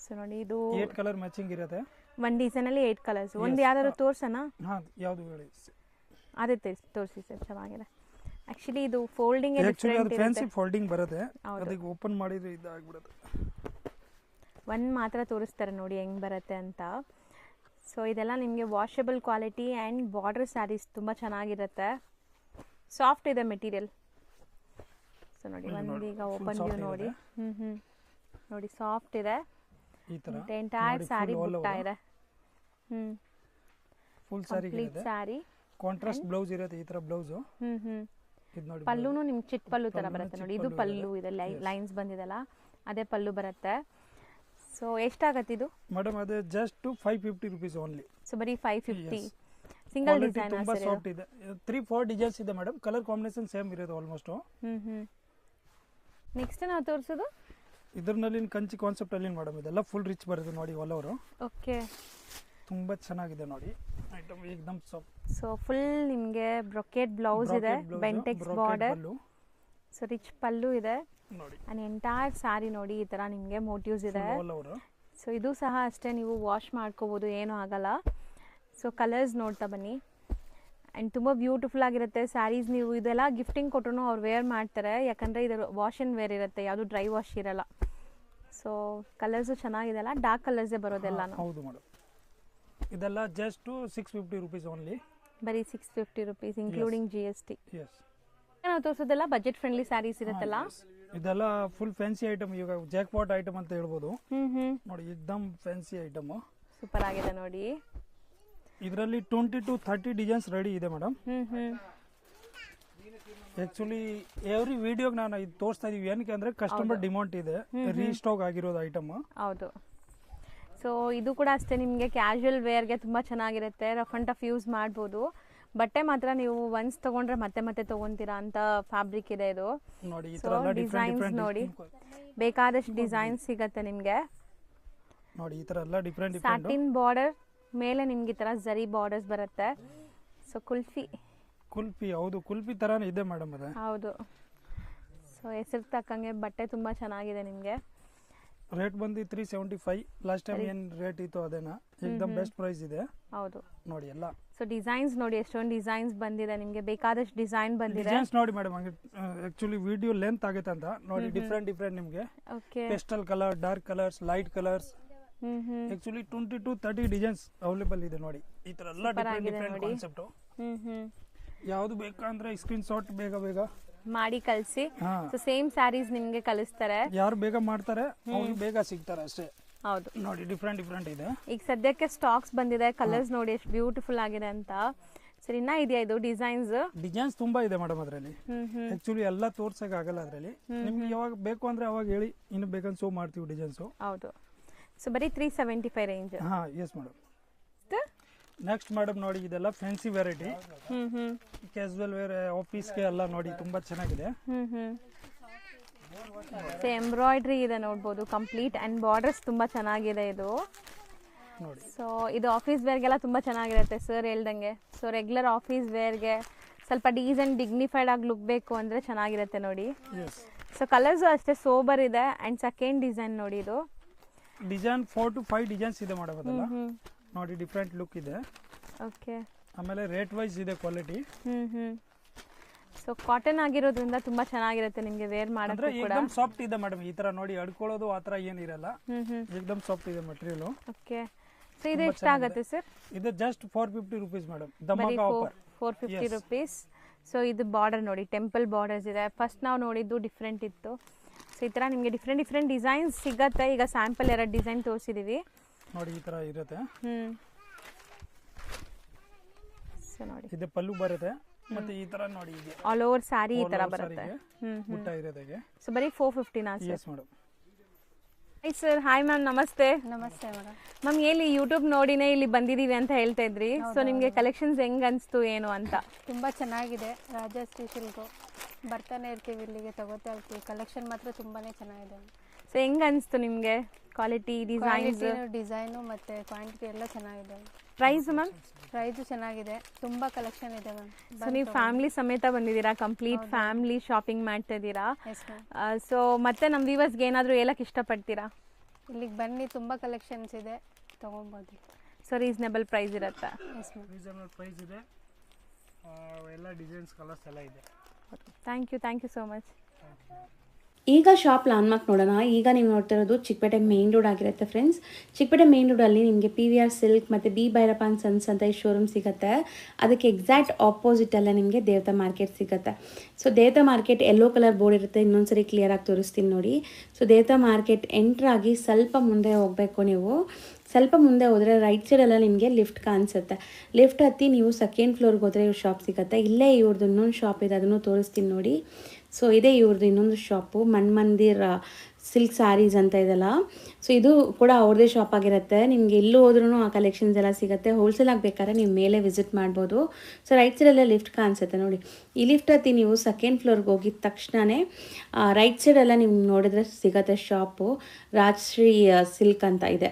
ಸೊ ನೋಡಿ ಇದು 8 ಕಲರ್ ಮ್ಯಾಚಿಂಗ್ ಇರುತ್ತೆ. ಒಂದು ಡಿಸೈನ್ ಅಲ್ಲಿ 8 ಕಲರ್ಸ್. ಒಂದು ಯಾವ್ದಾದ್ರು ತೋರ್ಸೋಣ? ಯಾವುದು ಹೇಳಿ? ಅದೇ ತೋರಿಸಿ ಸರ್, ಚೆನ್ನಾಗಿದೆ. ಆಕ್ಚುಲಿ ಇದು ಫೋಲ್ಡಿಂಗ್ ಡಿಫರೆಂಟ್ ಇರುತ್ತೆ, ಫ್ಯಾನ್ಸಿ ಫೋಲ್ಡಿಂಗ್ ಬರುತ್ತೆ, ಅದಕ್ಕೆ ಓಪನ್ ಮಾಡಿದ್ರೆ ಇದಾಗ್ಬಿಡುತ್ತೆ. ಒಂದು ಮಾತ್ರ ತೋರಿಸ್ತಾರೆ ನೋಡಿ ಹೆಂಗ್ ಬರುತ್ತೆ ಅಂತ. ಸೊ ಇದೆಲ್ಲ ನಿಮಗೆ washable quality and border sarees ತುಂಬ ಚೆನ್ನಾಗಿರುತ್ತೆ, ಸಾಫ್ಟ್ ಇದೆ ಮೆಟೀರಿಯಲ್. ಸೊ ನೋಡಿ ಒಂದೀಗ ಓಪನ್ ವ್ಯೂ ನೋಡಿ. ನೋಡಿ ಸಾಫ್ಟ್ ಇದೆ, ಎಂಟೈರ್ ಸ್ಯಾರಿ ಬುಟ್ಟ ಇದೆ. ಫುಲ್ ಸ್ಯಾರಿ ಇದೆ, ಸ್ಯಾರಿ ಕಾಂಟ್ರಾಸ್ಟ್ ಬ್ಲೌಸ್ ಇರುತ್ತೆ. ಈ ತರ ಬ್ಲೌಸ್ ಇದು ನೋಡಿ, ಪಲ್ಲುನು ನಿಮ್ಗೆ ಚಿಟ್ ಪಲ್ಲು ತರ ಬರುತ್ತೆ ನೋಡಿ. ಇದು ಪಲ್ಲು ಇದೆ, ಲೈನ್ಸ್ ಬಂದಿದೆಲ್ಲ ಅದೇ ಪಲ್ಲು ಬರುತ್ತೆ. ಸೊ ಎಷ್ಟಾಗತ್ತೆ ಇದು ಮೇಡಮ್? ಅದು ಜಸ್ಟ್ 550 ರೂಪೀಸ್ ಓನ್ಲಿ. ಸೊ ಬರೀ 550. ಸಿಂಗಲ್ ಡಿಸೈನ್ ತುಂಬಾ ಸಾಫ್ಟ್ ಇದೆ. 3-4 ಡಿಸೈನ್ಸ್ ಇದೆ ಮೇಡಮ್, ಕಲರ್ ಕಾಂಬಿನೇಷನ್ ಸೇಮ್ ಇರೋದು ಆಲ್ಮೋಸ್ಟ್. ನೆಕ್ಸ್ಟ್ ನಾವು ತೋರಿಸೋದು ಇದರಲ್ಲಿ ಕಂಚಿ ಕಾನ್ಸೆಪ್ಟ್ ಅಲ್ಲಿ ಮೇಡಮ್. ಇದೆಲ್ಲ ಫುಲ್ ರಿಚ್ ಬರುತ್ತೆ ನೋಡಿ ಆಲ್ ಓವರ್. ಓಕೆ, ತುಂಬಾ ಚೆನ್ನಾಗಿದೆ ನೋಡಿ ಐಟಮ್, ಏಕದಮ್ ಸಾಫ್ಟ್. ಸೊ ಫುಲ್ ನಿಮಗೆ ಬ್ರೊಕೆಟ್ ಬ್ಲೌಸ್ ಇದೆ, ಬೆಂಟೆಕ್ಸ್ ಬಾರ್ಡರ್. ಸೊ ರಿಚ್ ಪಲ್ಲು ಇದೆ ನೋಡಿ. ಅಂಡ್ ಎಂಟೈರ್ ಸ್ಯಾರಿ ನೋಡಿ ಈ ತರ ನಿಮಗೆ ಮೋಟಿವ್ಸ್ ಇದೆ. ಸೊ ಇದು ಸಹ ಅಷ್ಟೇ, ನೀವು ವಾಶ್ ಮಾಡ್ಕೋಬಹುದು, ಏನೂ ಆಗಲ್ಲ. ಸೊ ಕಲರ್ಸ್ ನೋಡ್ತಾ ಬನ್ನಿ. ಆ್ಯಂಡ್ ತುಂಬ ಬ್ಯೂಟಿಫುಲ್ ಆಗಿರುತ್ತೆ ಸ್ಯಾರೀಸ್. ನೀವು ಇದೆಲ್ಲ ಗಿಫ್ಟಿಂಗ್ ಕೊಟ್ಟರು ಅವ್ರು ವೇರ್ ಮಾಡ್ತಾರೆ, ಯಾಕಂದರೆ ಇದು ವಾಶ್ ಆ್ಯಂಡ್ ವೇರ್ ಇರುತ್ತೆ, ಯಾವುದು ಡ್ರೈ ವಾಶ್ ಇರಲ್ಲ. ಸೊ ಕಲರ್ಸು ಚೆನ್ನಾಗಿದೆ ಅಲ್ಲ, ಡಾರ್ಕ್ ಕಲರ್ಸೇ ಬರೋದೆಲ್ಲ. ಹೌದು ಮೇಡಮ್, ಇದೆಲ್ಲ ಜಸ್ಟ್ 650 ರೂಪೀಸ್ ಓನ್ಲಿ. ಬರೀ 650 ರೂಪೀಸ್ ಇನ್ಕ್ಲೂಡಿಂಗ್ GST. ಎಸ್, ನಾವು ತೋರಿಸೋದೆಲ್ಲ ಬಜೆಟ್ ಫ್ರೆಂಡ್ಲಿ ಸ್ಯಾರೀಸ್ ಇರುತ್ತಲ್ಲ. ಇದೆಲ್ಲ ಫುಲ್ ಫ್ಯಾನ್ಸಿ ಐಟಮ್, ಈಗ ಜಾಕ್ ಪಾಟ್ ಐಟಮ್ ಅಂತ ಹೇಳ್ಬೋದು ನೋಡಿ. ಏಕದಮ್ ಫ್ಯಾನ್ಸಿ ಐಟಮ್, ಸೂಪರ್ ಆಗಿದೆ ನೋಡಿ. ಇದರಲ್ಲಿ 20 to 30 ಡಿಸೈನ್ಸ್ ರೆಡಿ ಇದೆ ಮೇಡಮ್. ಆಕ್ಚುಲಿ ಎವ್ರಿ ವಿಡಿಯೋಗೆ ನಾನು ಇದು ತೋರಿಸ್ತಾ ಇದೀವಿ, ಏನಕ್ಕೆ ಅಂದ್ರೆ ಕಸ್ಟಮರ್ ಡಿಮಾಂಡ್ ಇದೆ, ರೀಸ್ಟಾಕ್ ಆಗಿರೋದು ಐಟಮ್. ಹೌದು. ಸೊ ಇದು ಕೂಡ ಅಷ್ಟೇ, ನಿಮಗೆ ಕ್ಯಾಶುವಲ್ ವೇರ್ಗೆ ತುಂಬ ಚೆನ್ನಾಗಿರುತ್ತೆ, ರಫ್ ಅಂಡ್ ಟಫ್ ಯೂಸ್ ಮಾಡ್ಬೋದು. ಬಟ್ಟೆ ಮಾತ್ರ ನೀವು ಒನ್ಸ್ ತಗೊಂಡ್ರೆ ಮತ್ತೆ ಮತ್ತೆ ತಗೊಂತೀರಾ ಅಂತ ಫ್ಯಾಬ್ರಿಕ್ ಇದೆ ಇದು. ನೋಡಿ ಡಿಸೈನ್ಸ್ ನೋಡಿ, ಬೇಕಾದಷ್ಟು ಡಿಸೈನ್ಸ್ ಸಿಗತ್ತೆ ನಿಮಗೆ ನೋಡಿ. ಈ ತರ ಎಲ್ಲ ಡಿಫರೆಂಟ್ ಸ್ಯಾಟಿನ್ ಬಾರ್ಡರ್ ಮೇಲೆ ನಿಮ್ಗೆ ಈ ತರ ಜರಿ ಬಾರ್ಡರ್ಸ್ ಬರುತ್ತೆ. ಸೊ ಕುಲ್ಫಿ ಹೌದು, ಕುಲ್ಫಿ ತರಾನೇ ಇದೆ ಮೇಡಮ್ ಅದು. ಹೌದು. ಸೊ ಹೆಸರು ತಕ್ಕಂಗೆ ಬಟ್ಟೆ ತುಂಬಾ ಚೆನ್ನಾಗಿದೆ ನಿಮಗೆ. ರೇಟ್ ಬಂದು 375. ಲಾಸ್ಟ್ ಟೈಮ್ ಏನ್ ರೇಟ್ ಇತ್ತು ಅದೇನಾ, ಏಕದಮ್ ಬೆಸ್ಟ್ ಪ್ರೈಸ್ ಇದೆ. ಹೌದು ನೋಡಿ ಎಲ್ಲ. ಸೊ ಡಿಸೈನ್ಸ್ ನೋಡಿ, ಎಷ್ಟೊಂದು ಡಿಸೈನ್ಸ್ ಬಂದಿದೆ ನಿಮಗೆ, ಬೇಕಾದಷ್ಟು ಡಿಸೈನ್ ಬಂದಿದೆ. ಡಿಸೈನ್ಸ್ ನೋಡಿ ಮೇಡಮ್, ಆಕ್ಚುಲಿ ವಿಡಿಯೋ ಲೆಂತ್ ಆಗುತ್ತೆ ಅಂತ ನೋಡಿ. ಡಿಫರೆಂಟ್ ನಿಮಗೆ pastel colour, dark colours, light colours, actually 20 to 30 designs available ಇದೆ ನೋಡಿ. ಈ ತರ ಎಲ್ಲ ಡಿಫರೆಂಟ್ ಕಾನ್ಸೆಪ್ಟ್. ಯಾವ್ದು ಬೇಕಂದ್ರೆ ಸ್ಕ್ರೀನ್ ಶಾಟ್ ಬೇಗ ಮಾಡಿ ಕಳಿಸಿ. ಸೊ ಸೇಮ್ ಸ್ಯಾರೀಸ್ ನಿಮ್ಗೆ ಕಳಿಸ್ತಾರೆ, ಯಾರು ಬೇಗ ಮಾಡ್ತಾರೆ ಅವ್ರಿಗೆ ಬೇಗ ಸಿಗ್ತಾರೆ ಅಷ್ಟೇ. ಹೌದು ನೋಡಿ, ಡಿಫರೆಂಟ್ ಇದೆ. ಈಗ ಸದ್ಯಕ್ಕೆ ಸ್ಟಾಕ್ಸ್ ಬಂದಿದೆ, ಕಲರ್ಸ್ ನೋಡಿ ಎಷ್ಟು ಬ್ಯೂಟಿಫುಲ್ ಆಗಿದೆ ಅಂತ. ಸೊ ಸರ್ ಇನ್ನ ಇದೆಯಾ ಇದು ಡಿಸೈನ್ಸ್? ಡಿಸೈನ್ಸ್ ತುಂಬಾ ಇದೆ ಮೇಡಮ್ ಅದರಲ್ಲಿ. ಆಕ್ಚುಲಿ ಎಲ್ಲ ತೋರ್ಸಕ್ ಆಗಲ್ಲ ಅದರಲ್ಲಿ. ನಿಮ್ಗೆ ಯಾವಾಗ ಬೇಕು ಅಂದ್ರೆ ಅವಾಗ ಹೇಳಿ, ಇನ್ನು ಬೇಕಂತ ಶೋ ಮಾಡ್ತೀವಿ ಡಿಸೈನ್ಸ್. ಹೌದು. ಸೊ ಬರೀ 375 ರೇಂಜ್. ಹಾ ಎಸ್ ಮೇಡಮ್. ನೆಕ್ಸ್ಟ್ ಮೇಡಮ್ ನೋಡಿ, ಇದೆಲ್ಲ ಫ್ಯಾನ್ಸಿ ವೆರೈಟಿ, ಕ್ಯಾಶುವಲ್ ವೇರ್, ಆಫೀಸ್ಗೆ ಎಲ್ಲ ನೋಡಿ ತುಂಬಾ ಚೆನ್ನಾಗಿದೆ. ಎಂಬ್ರಾಯ್ಡ್ರಿ ಇದೆ ನೋಡ್ಬೋದು ಕಂಪ್ಲೀಟ್, ಅಂಡ್ ಬಾರ್ಡರ್ಸ್ ತುಂಬಾ ಚೆನ್ನಾಗಿದೆ ಇದು ನೋಡಿ. ಸೊ ಇದು ಆಫೀಸ್ ವೇರ್ಗೆಲ್ಲ ತುಂಬಾ ಚೆನ್ನಾಗಿರುತ್ತೆ ಸರ್ ಹೇಳ್ದಂಗೆ. ಸೊ ರೆಗ್ಯುಲರ್ ಆಫೀಸ್ ವೇರ್ಗೆ ಸ್ವಲ್ಪ ಡೀಸೆಂಟ್ ಡಿಗ್ನಿಫೈಡ್ ಆಗಿ ಲುಕ್ ಬೇಕು ಅಂದ್ರೆ ಚೆನ್ನಾಗಿರುತ್ತೆ ನೋಡಿ. ಸೊ ಕಲರ್ಸ್ ಅಷ್ಟೇ ಸೋಬರ್ ಇದೆ. ಅಂಡ್ ಸೆಕೆಂಡ್ ಡಿಸೈನ್ ನೋಡಿ, ಇದು ಡಿಸೈನ್ 4 to 5 ಡಿಸೈನ್ಸ್ ಇದೆ ಮೇಡಮ್ ಅದೆಲ್ಲ ನೋಡಿ, ಡಿಫ್ರೆಂಟ್ ಲುಕ್ ಇದೆ. ಓಕೆ. ಆಮೇಲೆ ರೇಟ್ ವೈಸ್ ಇದೆ ಕ್ವಾಲಿಟಿ. ಸೊ ಕಾಟನ್ ಆಗಿರೋದ್ರಿಂದ ತುಂಬಾ ಚೆನ್ನಾಗಿರುತ್ತೆ ನಿಮಗೆ ವೇರ್ ಮಾಡೋಕೆ ಕೂಡ. ಏಕದಮ್ ಸಾಫ್ಟ್ ಇದೆ ಮೇಡಮ್, ಈ ತರ ನೋಡಿ ಅಡ್ಕೊಳ್ಳೋದು ಆ ತರ ಏನಿರಲ್ಲ, ಏಕದಮ್ ಸಾಫ್ಟ್ ಇದೆ ಮೆಟೀರಿಯಲ್. ಓಕೆ. ಸೊ ಇದು ಎಷ್ಟಾಗುತ್ತೆ ಸರ್? ಇದು just 450 rupees madam, dhamaka offer 450 rupees. So ಇದು ಬಾರ್ಡರ್ ನೋಡಿ, ಟೆಂಪಲ್ ಬಾರ್ಡರ್ಸ್ ಇದೆ. ಫಸ್ಟ್ ನಾವು ನೋಡಿದ್ದು ಡಿಫ್ರೆಂಟ್ ಇತ್ತು. ಸೊ ಈ ತರ ನಿಮಗೆ ಡಿಫ್ರೆಂಟ್ ಡಿಸೈನ್ಸ್ ಸಿಗತ್ತೆ. ಈಗ ಸ್ಯಾಂಪಲ್ 2 ಡಿಸೈನ್ ತೋರಿಸಿದೀವಿ ನೋಡಿ, ಈ ತರ ಇರುತ್ತೆ. ಸೊ ನೋಡಿ, ಇದು ಪಲ್ಲು ಬರುತ್ತೆ, ಮತ್ತೆ ಈ ತರ ನೋಡಿ ಇದೆ ಆಲ್ ಓವರ್ ಸ್ಯಾರಿ ಈ ತರ ಬರುತ್ತೆ. ಬುಟ್ಟ ಇರುತ್ತೆ. ಸೊ ಬರೀ 450 ನಾ sir? Yes madam. Hi sir. Hi ma'am, ನಮಸ್ತೆ. ನಮಸ್ತೆ ಮೇಡಮ್. ಮ್ಯಾಮ್ ಎಲ್ಲಿ ಯೂಟ್ಯೂಬ್ ನೋಡಿನೇ ಇಲ್ಲಿ ಬಂದಿದೀವಿ ಅಂತ ಹೇಳ್ತಾ ಇದ್ರಿ. ಸೊ ನಿಮಗೆ ಕಲೆಕ್ಷನ್ಸ್ ಹೆಂಗ್ ಅನ್ಸ್ತು ಏನು ಅಂತ? ತುಂಬಾ ಚೆನ್ನಾಗಿದೆ. ರಾಜಶ್ರೀ ಸಿಲ್ಕು ಬರ್ತಾನೆ ಇರ್ತೀವಿ, ಇಲ್ಲಿಗೆ ತಗೋತಾ ಇರ್ತೀವಿ. ಕಲೆಕ್ಷನ್ ಮಾತ್ರ ತುಂಬಾನೇ ಚೆನ್ನಾಗಿದೆ. ಸೊ ಹೆಂಗ್ ಅನ್ಸ್ತು ನಿಮಗೆ ಕ್ವಾಲಿಟಿ, ಡಿಸೈನು ಮತ್ತೆ ಕ್ವಾಂಟಿಟಿ ಎಲ್ಲ ಚೆನ್ನಾಗಿದೆ. Price ma'am? ಪ್ರೈಸು ಚೆನ್ನಾಗಿದೆ, ತುಂಬಾ ಕಲೆಕ್ಷನ್ ಇದೆ ಮ್ಯಾಮ್. ಸೊ ನೀವು ಫ್ಯಾಮಿಲಿ ಸಮೇತ ಬಂದಿದ್ದೀರಾ, ಕಂಪ್ಲೀಟ್ ಫ್ಯಾಮಿಲಿ ಶಾಪಿಂಗ್ ಮಾಡ್ತಾ ಇದ್ದೀರಾ. ಸೊ ಮತ್ತೆ ನಮ್ಮ ವ್ಯೂವರ್ಸ್ಗೆ ಏನಾದರೂ ಹೇಳಕ್ ಇಷ್ಟಪಡ್ತೀರಾ? ಇಲ್ಲಿಗೆ ಬನ್ನಿ, ತುಂಬಾ ಕಲೆಕ್ಷನ್ಸ್ ಇದೆ, ತಗೊಬೋದು. ಸೊ ರೀಸನೇಬಲ್ ಪ್ರೈಸ್ ಇರುತ್ತೆ? ಎಸ್ ಮ್ಯಾಮ್, ರೀಸನಬಲ್ ಪ್ರೈಸ್ ಇದೆ, ಎಲ್ಲ ಡಿಸೈನ್ಸ್ ಕಲರ್ಸ್ ಎಲ್ಲ ಇದೆ. Thank you so much. ಈಗ ಶಾಪ್ ಲ್ಯಾಂಡ್ಮಾರ್ಕ್ ನೋಡೋಣ. ಈಗ ನೀವು ನೋಡ್ತಾ ಇರೋದು ಚಿಕ್ಕಪೇಟೆ ಮೇನ್ ರೋಡ್ ಆಗಿರುತ್ತೆ ಫ್ರೆಂಡ್ಸ್. ಚಿಕ್ಕಪೇಟೆ ಮೇನ್ ರೋಡಲ್ಲಿ ನಿಮಗೆ PVR ಸಿಲ್ಕ್ ಮತ್ತು ಬಿ ಭೈರಪ್ಪ ಅಂಡ್ ಸನ್ಸ್ ಅಂತ ಈ ಶೋರೂಮ್ ಸಿಗುತ್ತೆ. ಅದಕ್ಕೆ ಎಕ್ಸಾಕ್ಟ್ ಆಪೋಸಿಟಲ್ಲೇ ನಿಮಗೆ ದೇವತಾ ಮಾರ್ಕೆಟ್ ಸಿಗುತ್ತೆ. ಸೊ ದೇವತಾ ಮಾರ್ಕೆಟ್ ಯೆಲ್ಲೋ ಕಲರ್ ಬೋರ್ಡ್ ಇರುತ್ತೆ, ಇನ್ನೊಂದ್ಸರಿ ಕ್ಲಿಯರಾಗಿ ತೋರಿಸ್ತೀನಿ ನೋಡಿ. ಸೊ ದೇವತಾ ಮಾರ್ಕೆಟ್ ಎಂಟ್ರಾಗಿ ಸ್ವಲ್ಪ ಮುಂದೆ ಹೋಗಬೇಕು. ನೀವು ಸ್ವಲ್ಪ ಮುಂದೆ ಹೋದರೆ ರೈಟ್ ಸೈಡೆಲ್ಲ ನಿಮಗೆ ಲಿಫ್ಟ್ ಕಾಣಿಸುತ್ತೆ. ಲಿಫ್ಟ್ ಹತ್ತಿ ನೀವು ಸೆಕೆಂಡ್ ಫ್ಲೋರ್ಗೆ ಹೋದರೆ ಇವ್ರ ಶಾಪ್ ಸಿಗುತ್ತೆ. ಇಲ್ಲೇ ಇವ್ರದ್ದು ಇನ್ನೊಂದು ಶಾಪ್ ಇದೆ, ಅದನ್ನು ತೋರಿಸ್ತೀನಿ ನೋಡಿ. ಸೊ ಇದೇ ಇವ್ರದ್ದು ಇನ್ನೊಂದು ಶಾಪು, ಮನ್ಮಂದಿರ್ ಸಿಲ್ಕ್ ಸ್ಯಾರೀಸ್ ಅಂತ ಇದೆಲ್ಲ. ಸೊ ಇದು ಕೂಡ ಅವ್ರದ್ದೇ ಶಾಪ್ ಆಗಿರುತ್ತೆ. ನಿಮಗೆ ಎಲ್ಲೂ ಹೋದ್ರೂ ಆ ಕಲೆಕ್ಷನ್ಸ್ ಎಲ್ಲ ಸಿಗುತ್ತೆ. ಹೋಲ್ಸೇಲ್ ಆಗಬೇಕಾದ್ರೆ ನೀವು ಮೇಲೆ ವಿಸಿಟ್ ಮಾಡ್ಬೋದು. ಸೊ ರೈಟ್ ಸೈಡಲ್ಲೇ ಲಿಫ್ಟ್ ಕಾಣಿಸುತ್ತೆ ನೋಡಿ. ಈ ಲಿಫ್ಟ್ ಹತ್ತಿ ನೀವು ಸೆಕೆಂಡ್ ಫ್ಲೋರ್ಗೆ ಹೋಗಿದ ತಕ್ಷಣವೇ ರೈಟ್ ಸೈಡೆಲ್ಲ ನಿಮ್ಗೆ ನೋಡಿದ್ರೆ ಸಿಗುತ್ತೆ ಶಾಪು. ರಾಜಶ್ರೀ ಸಿಲ್ಕ್ ಅಂತ ಇದೆ.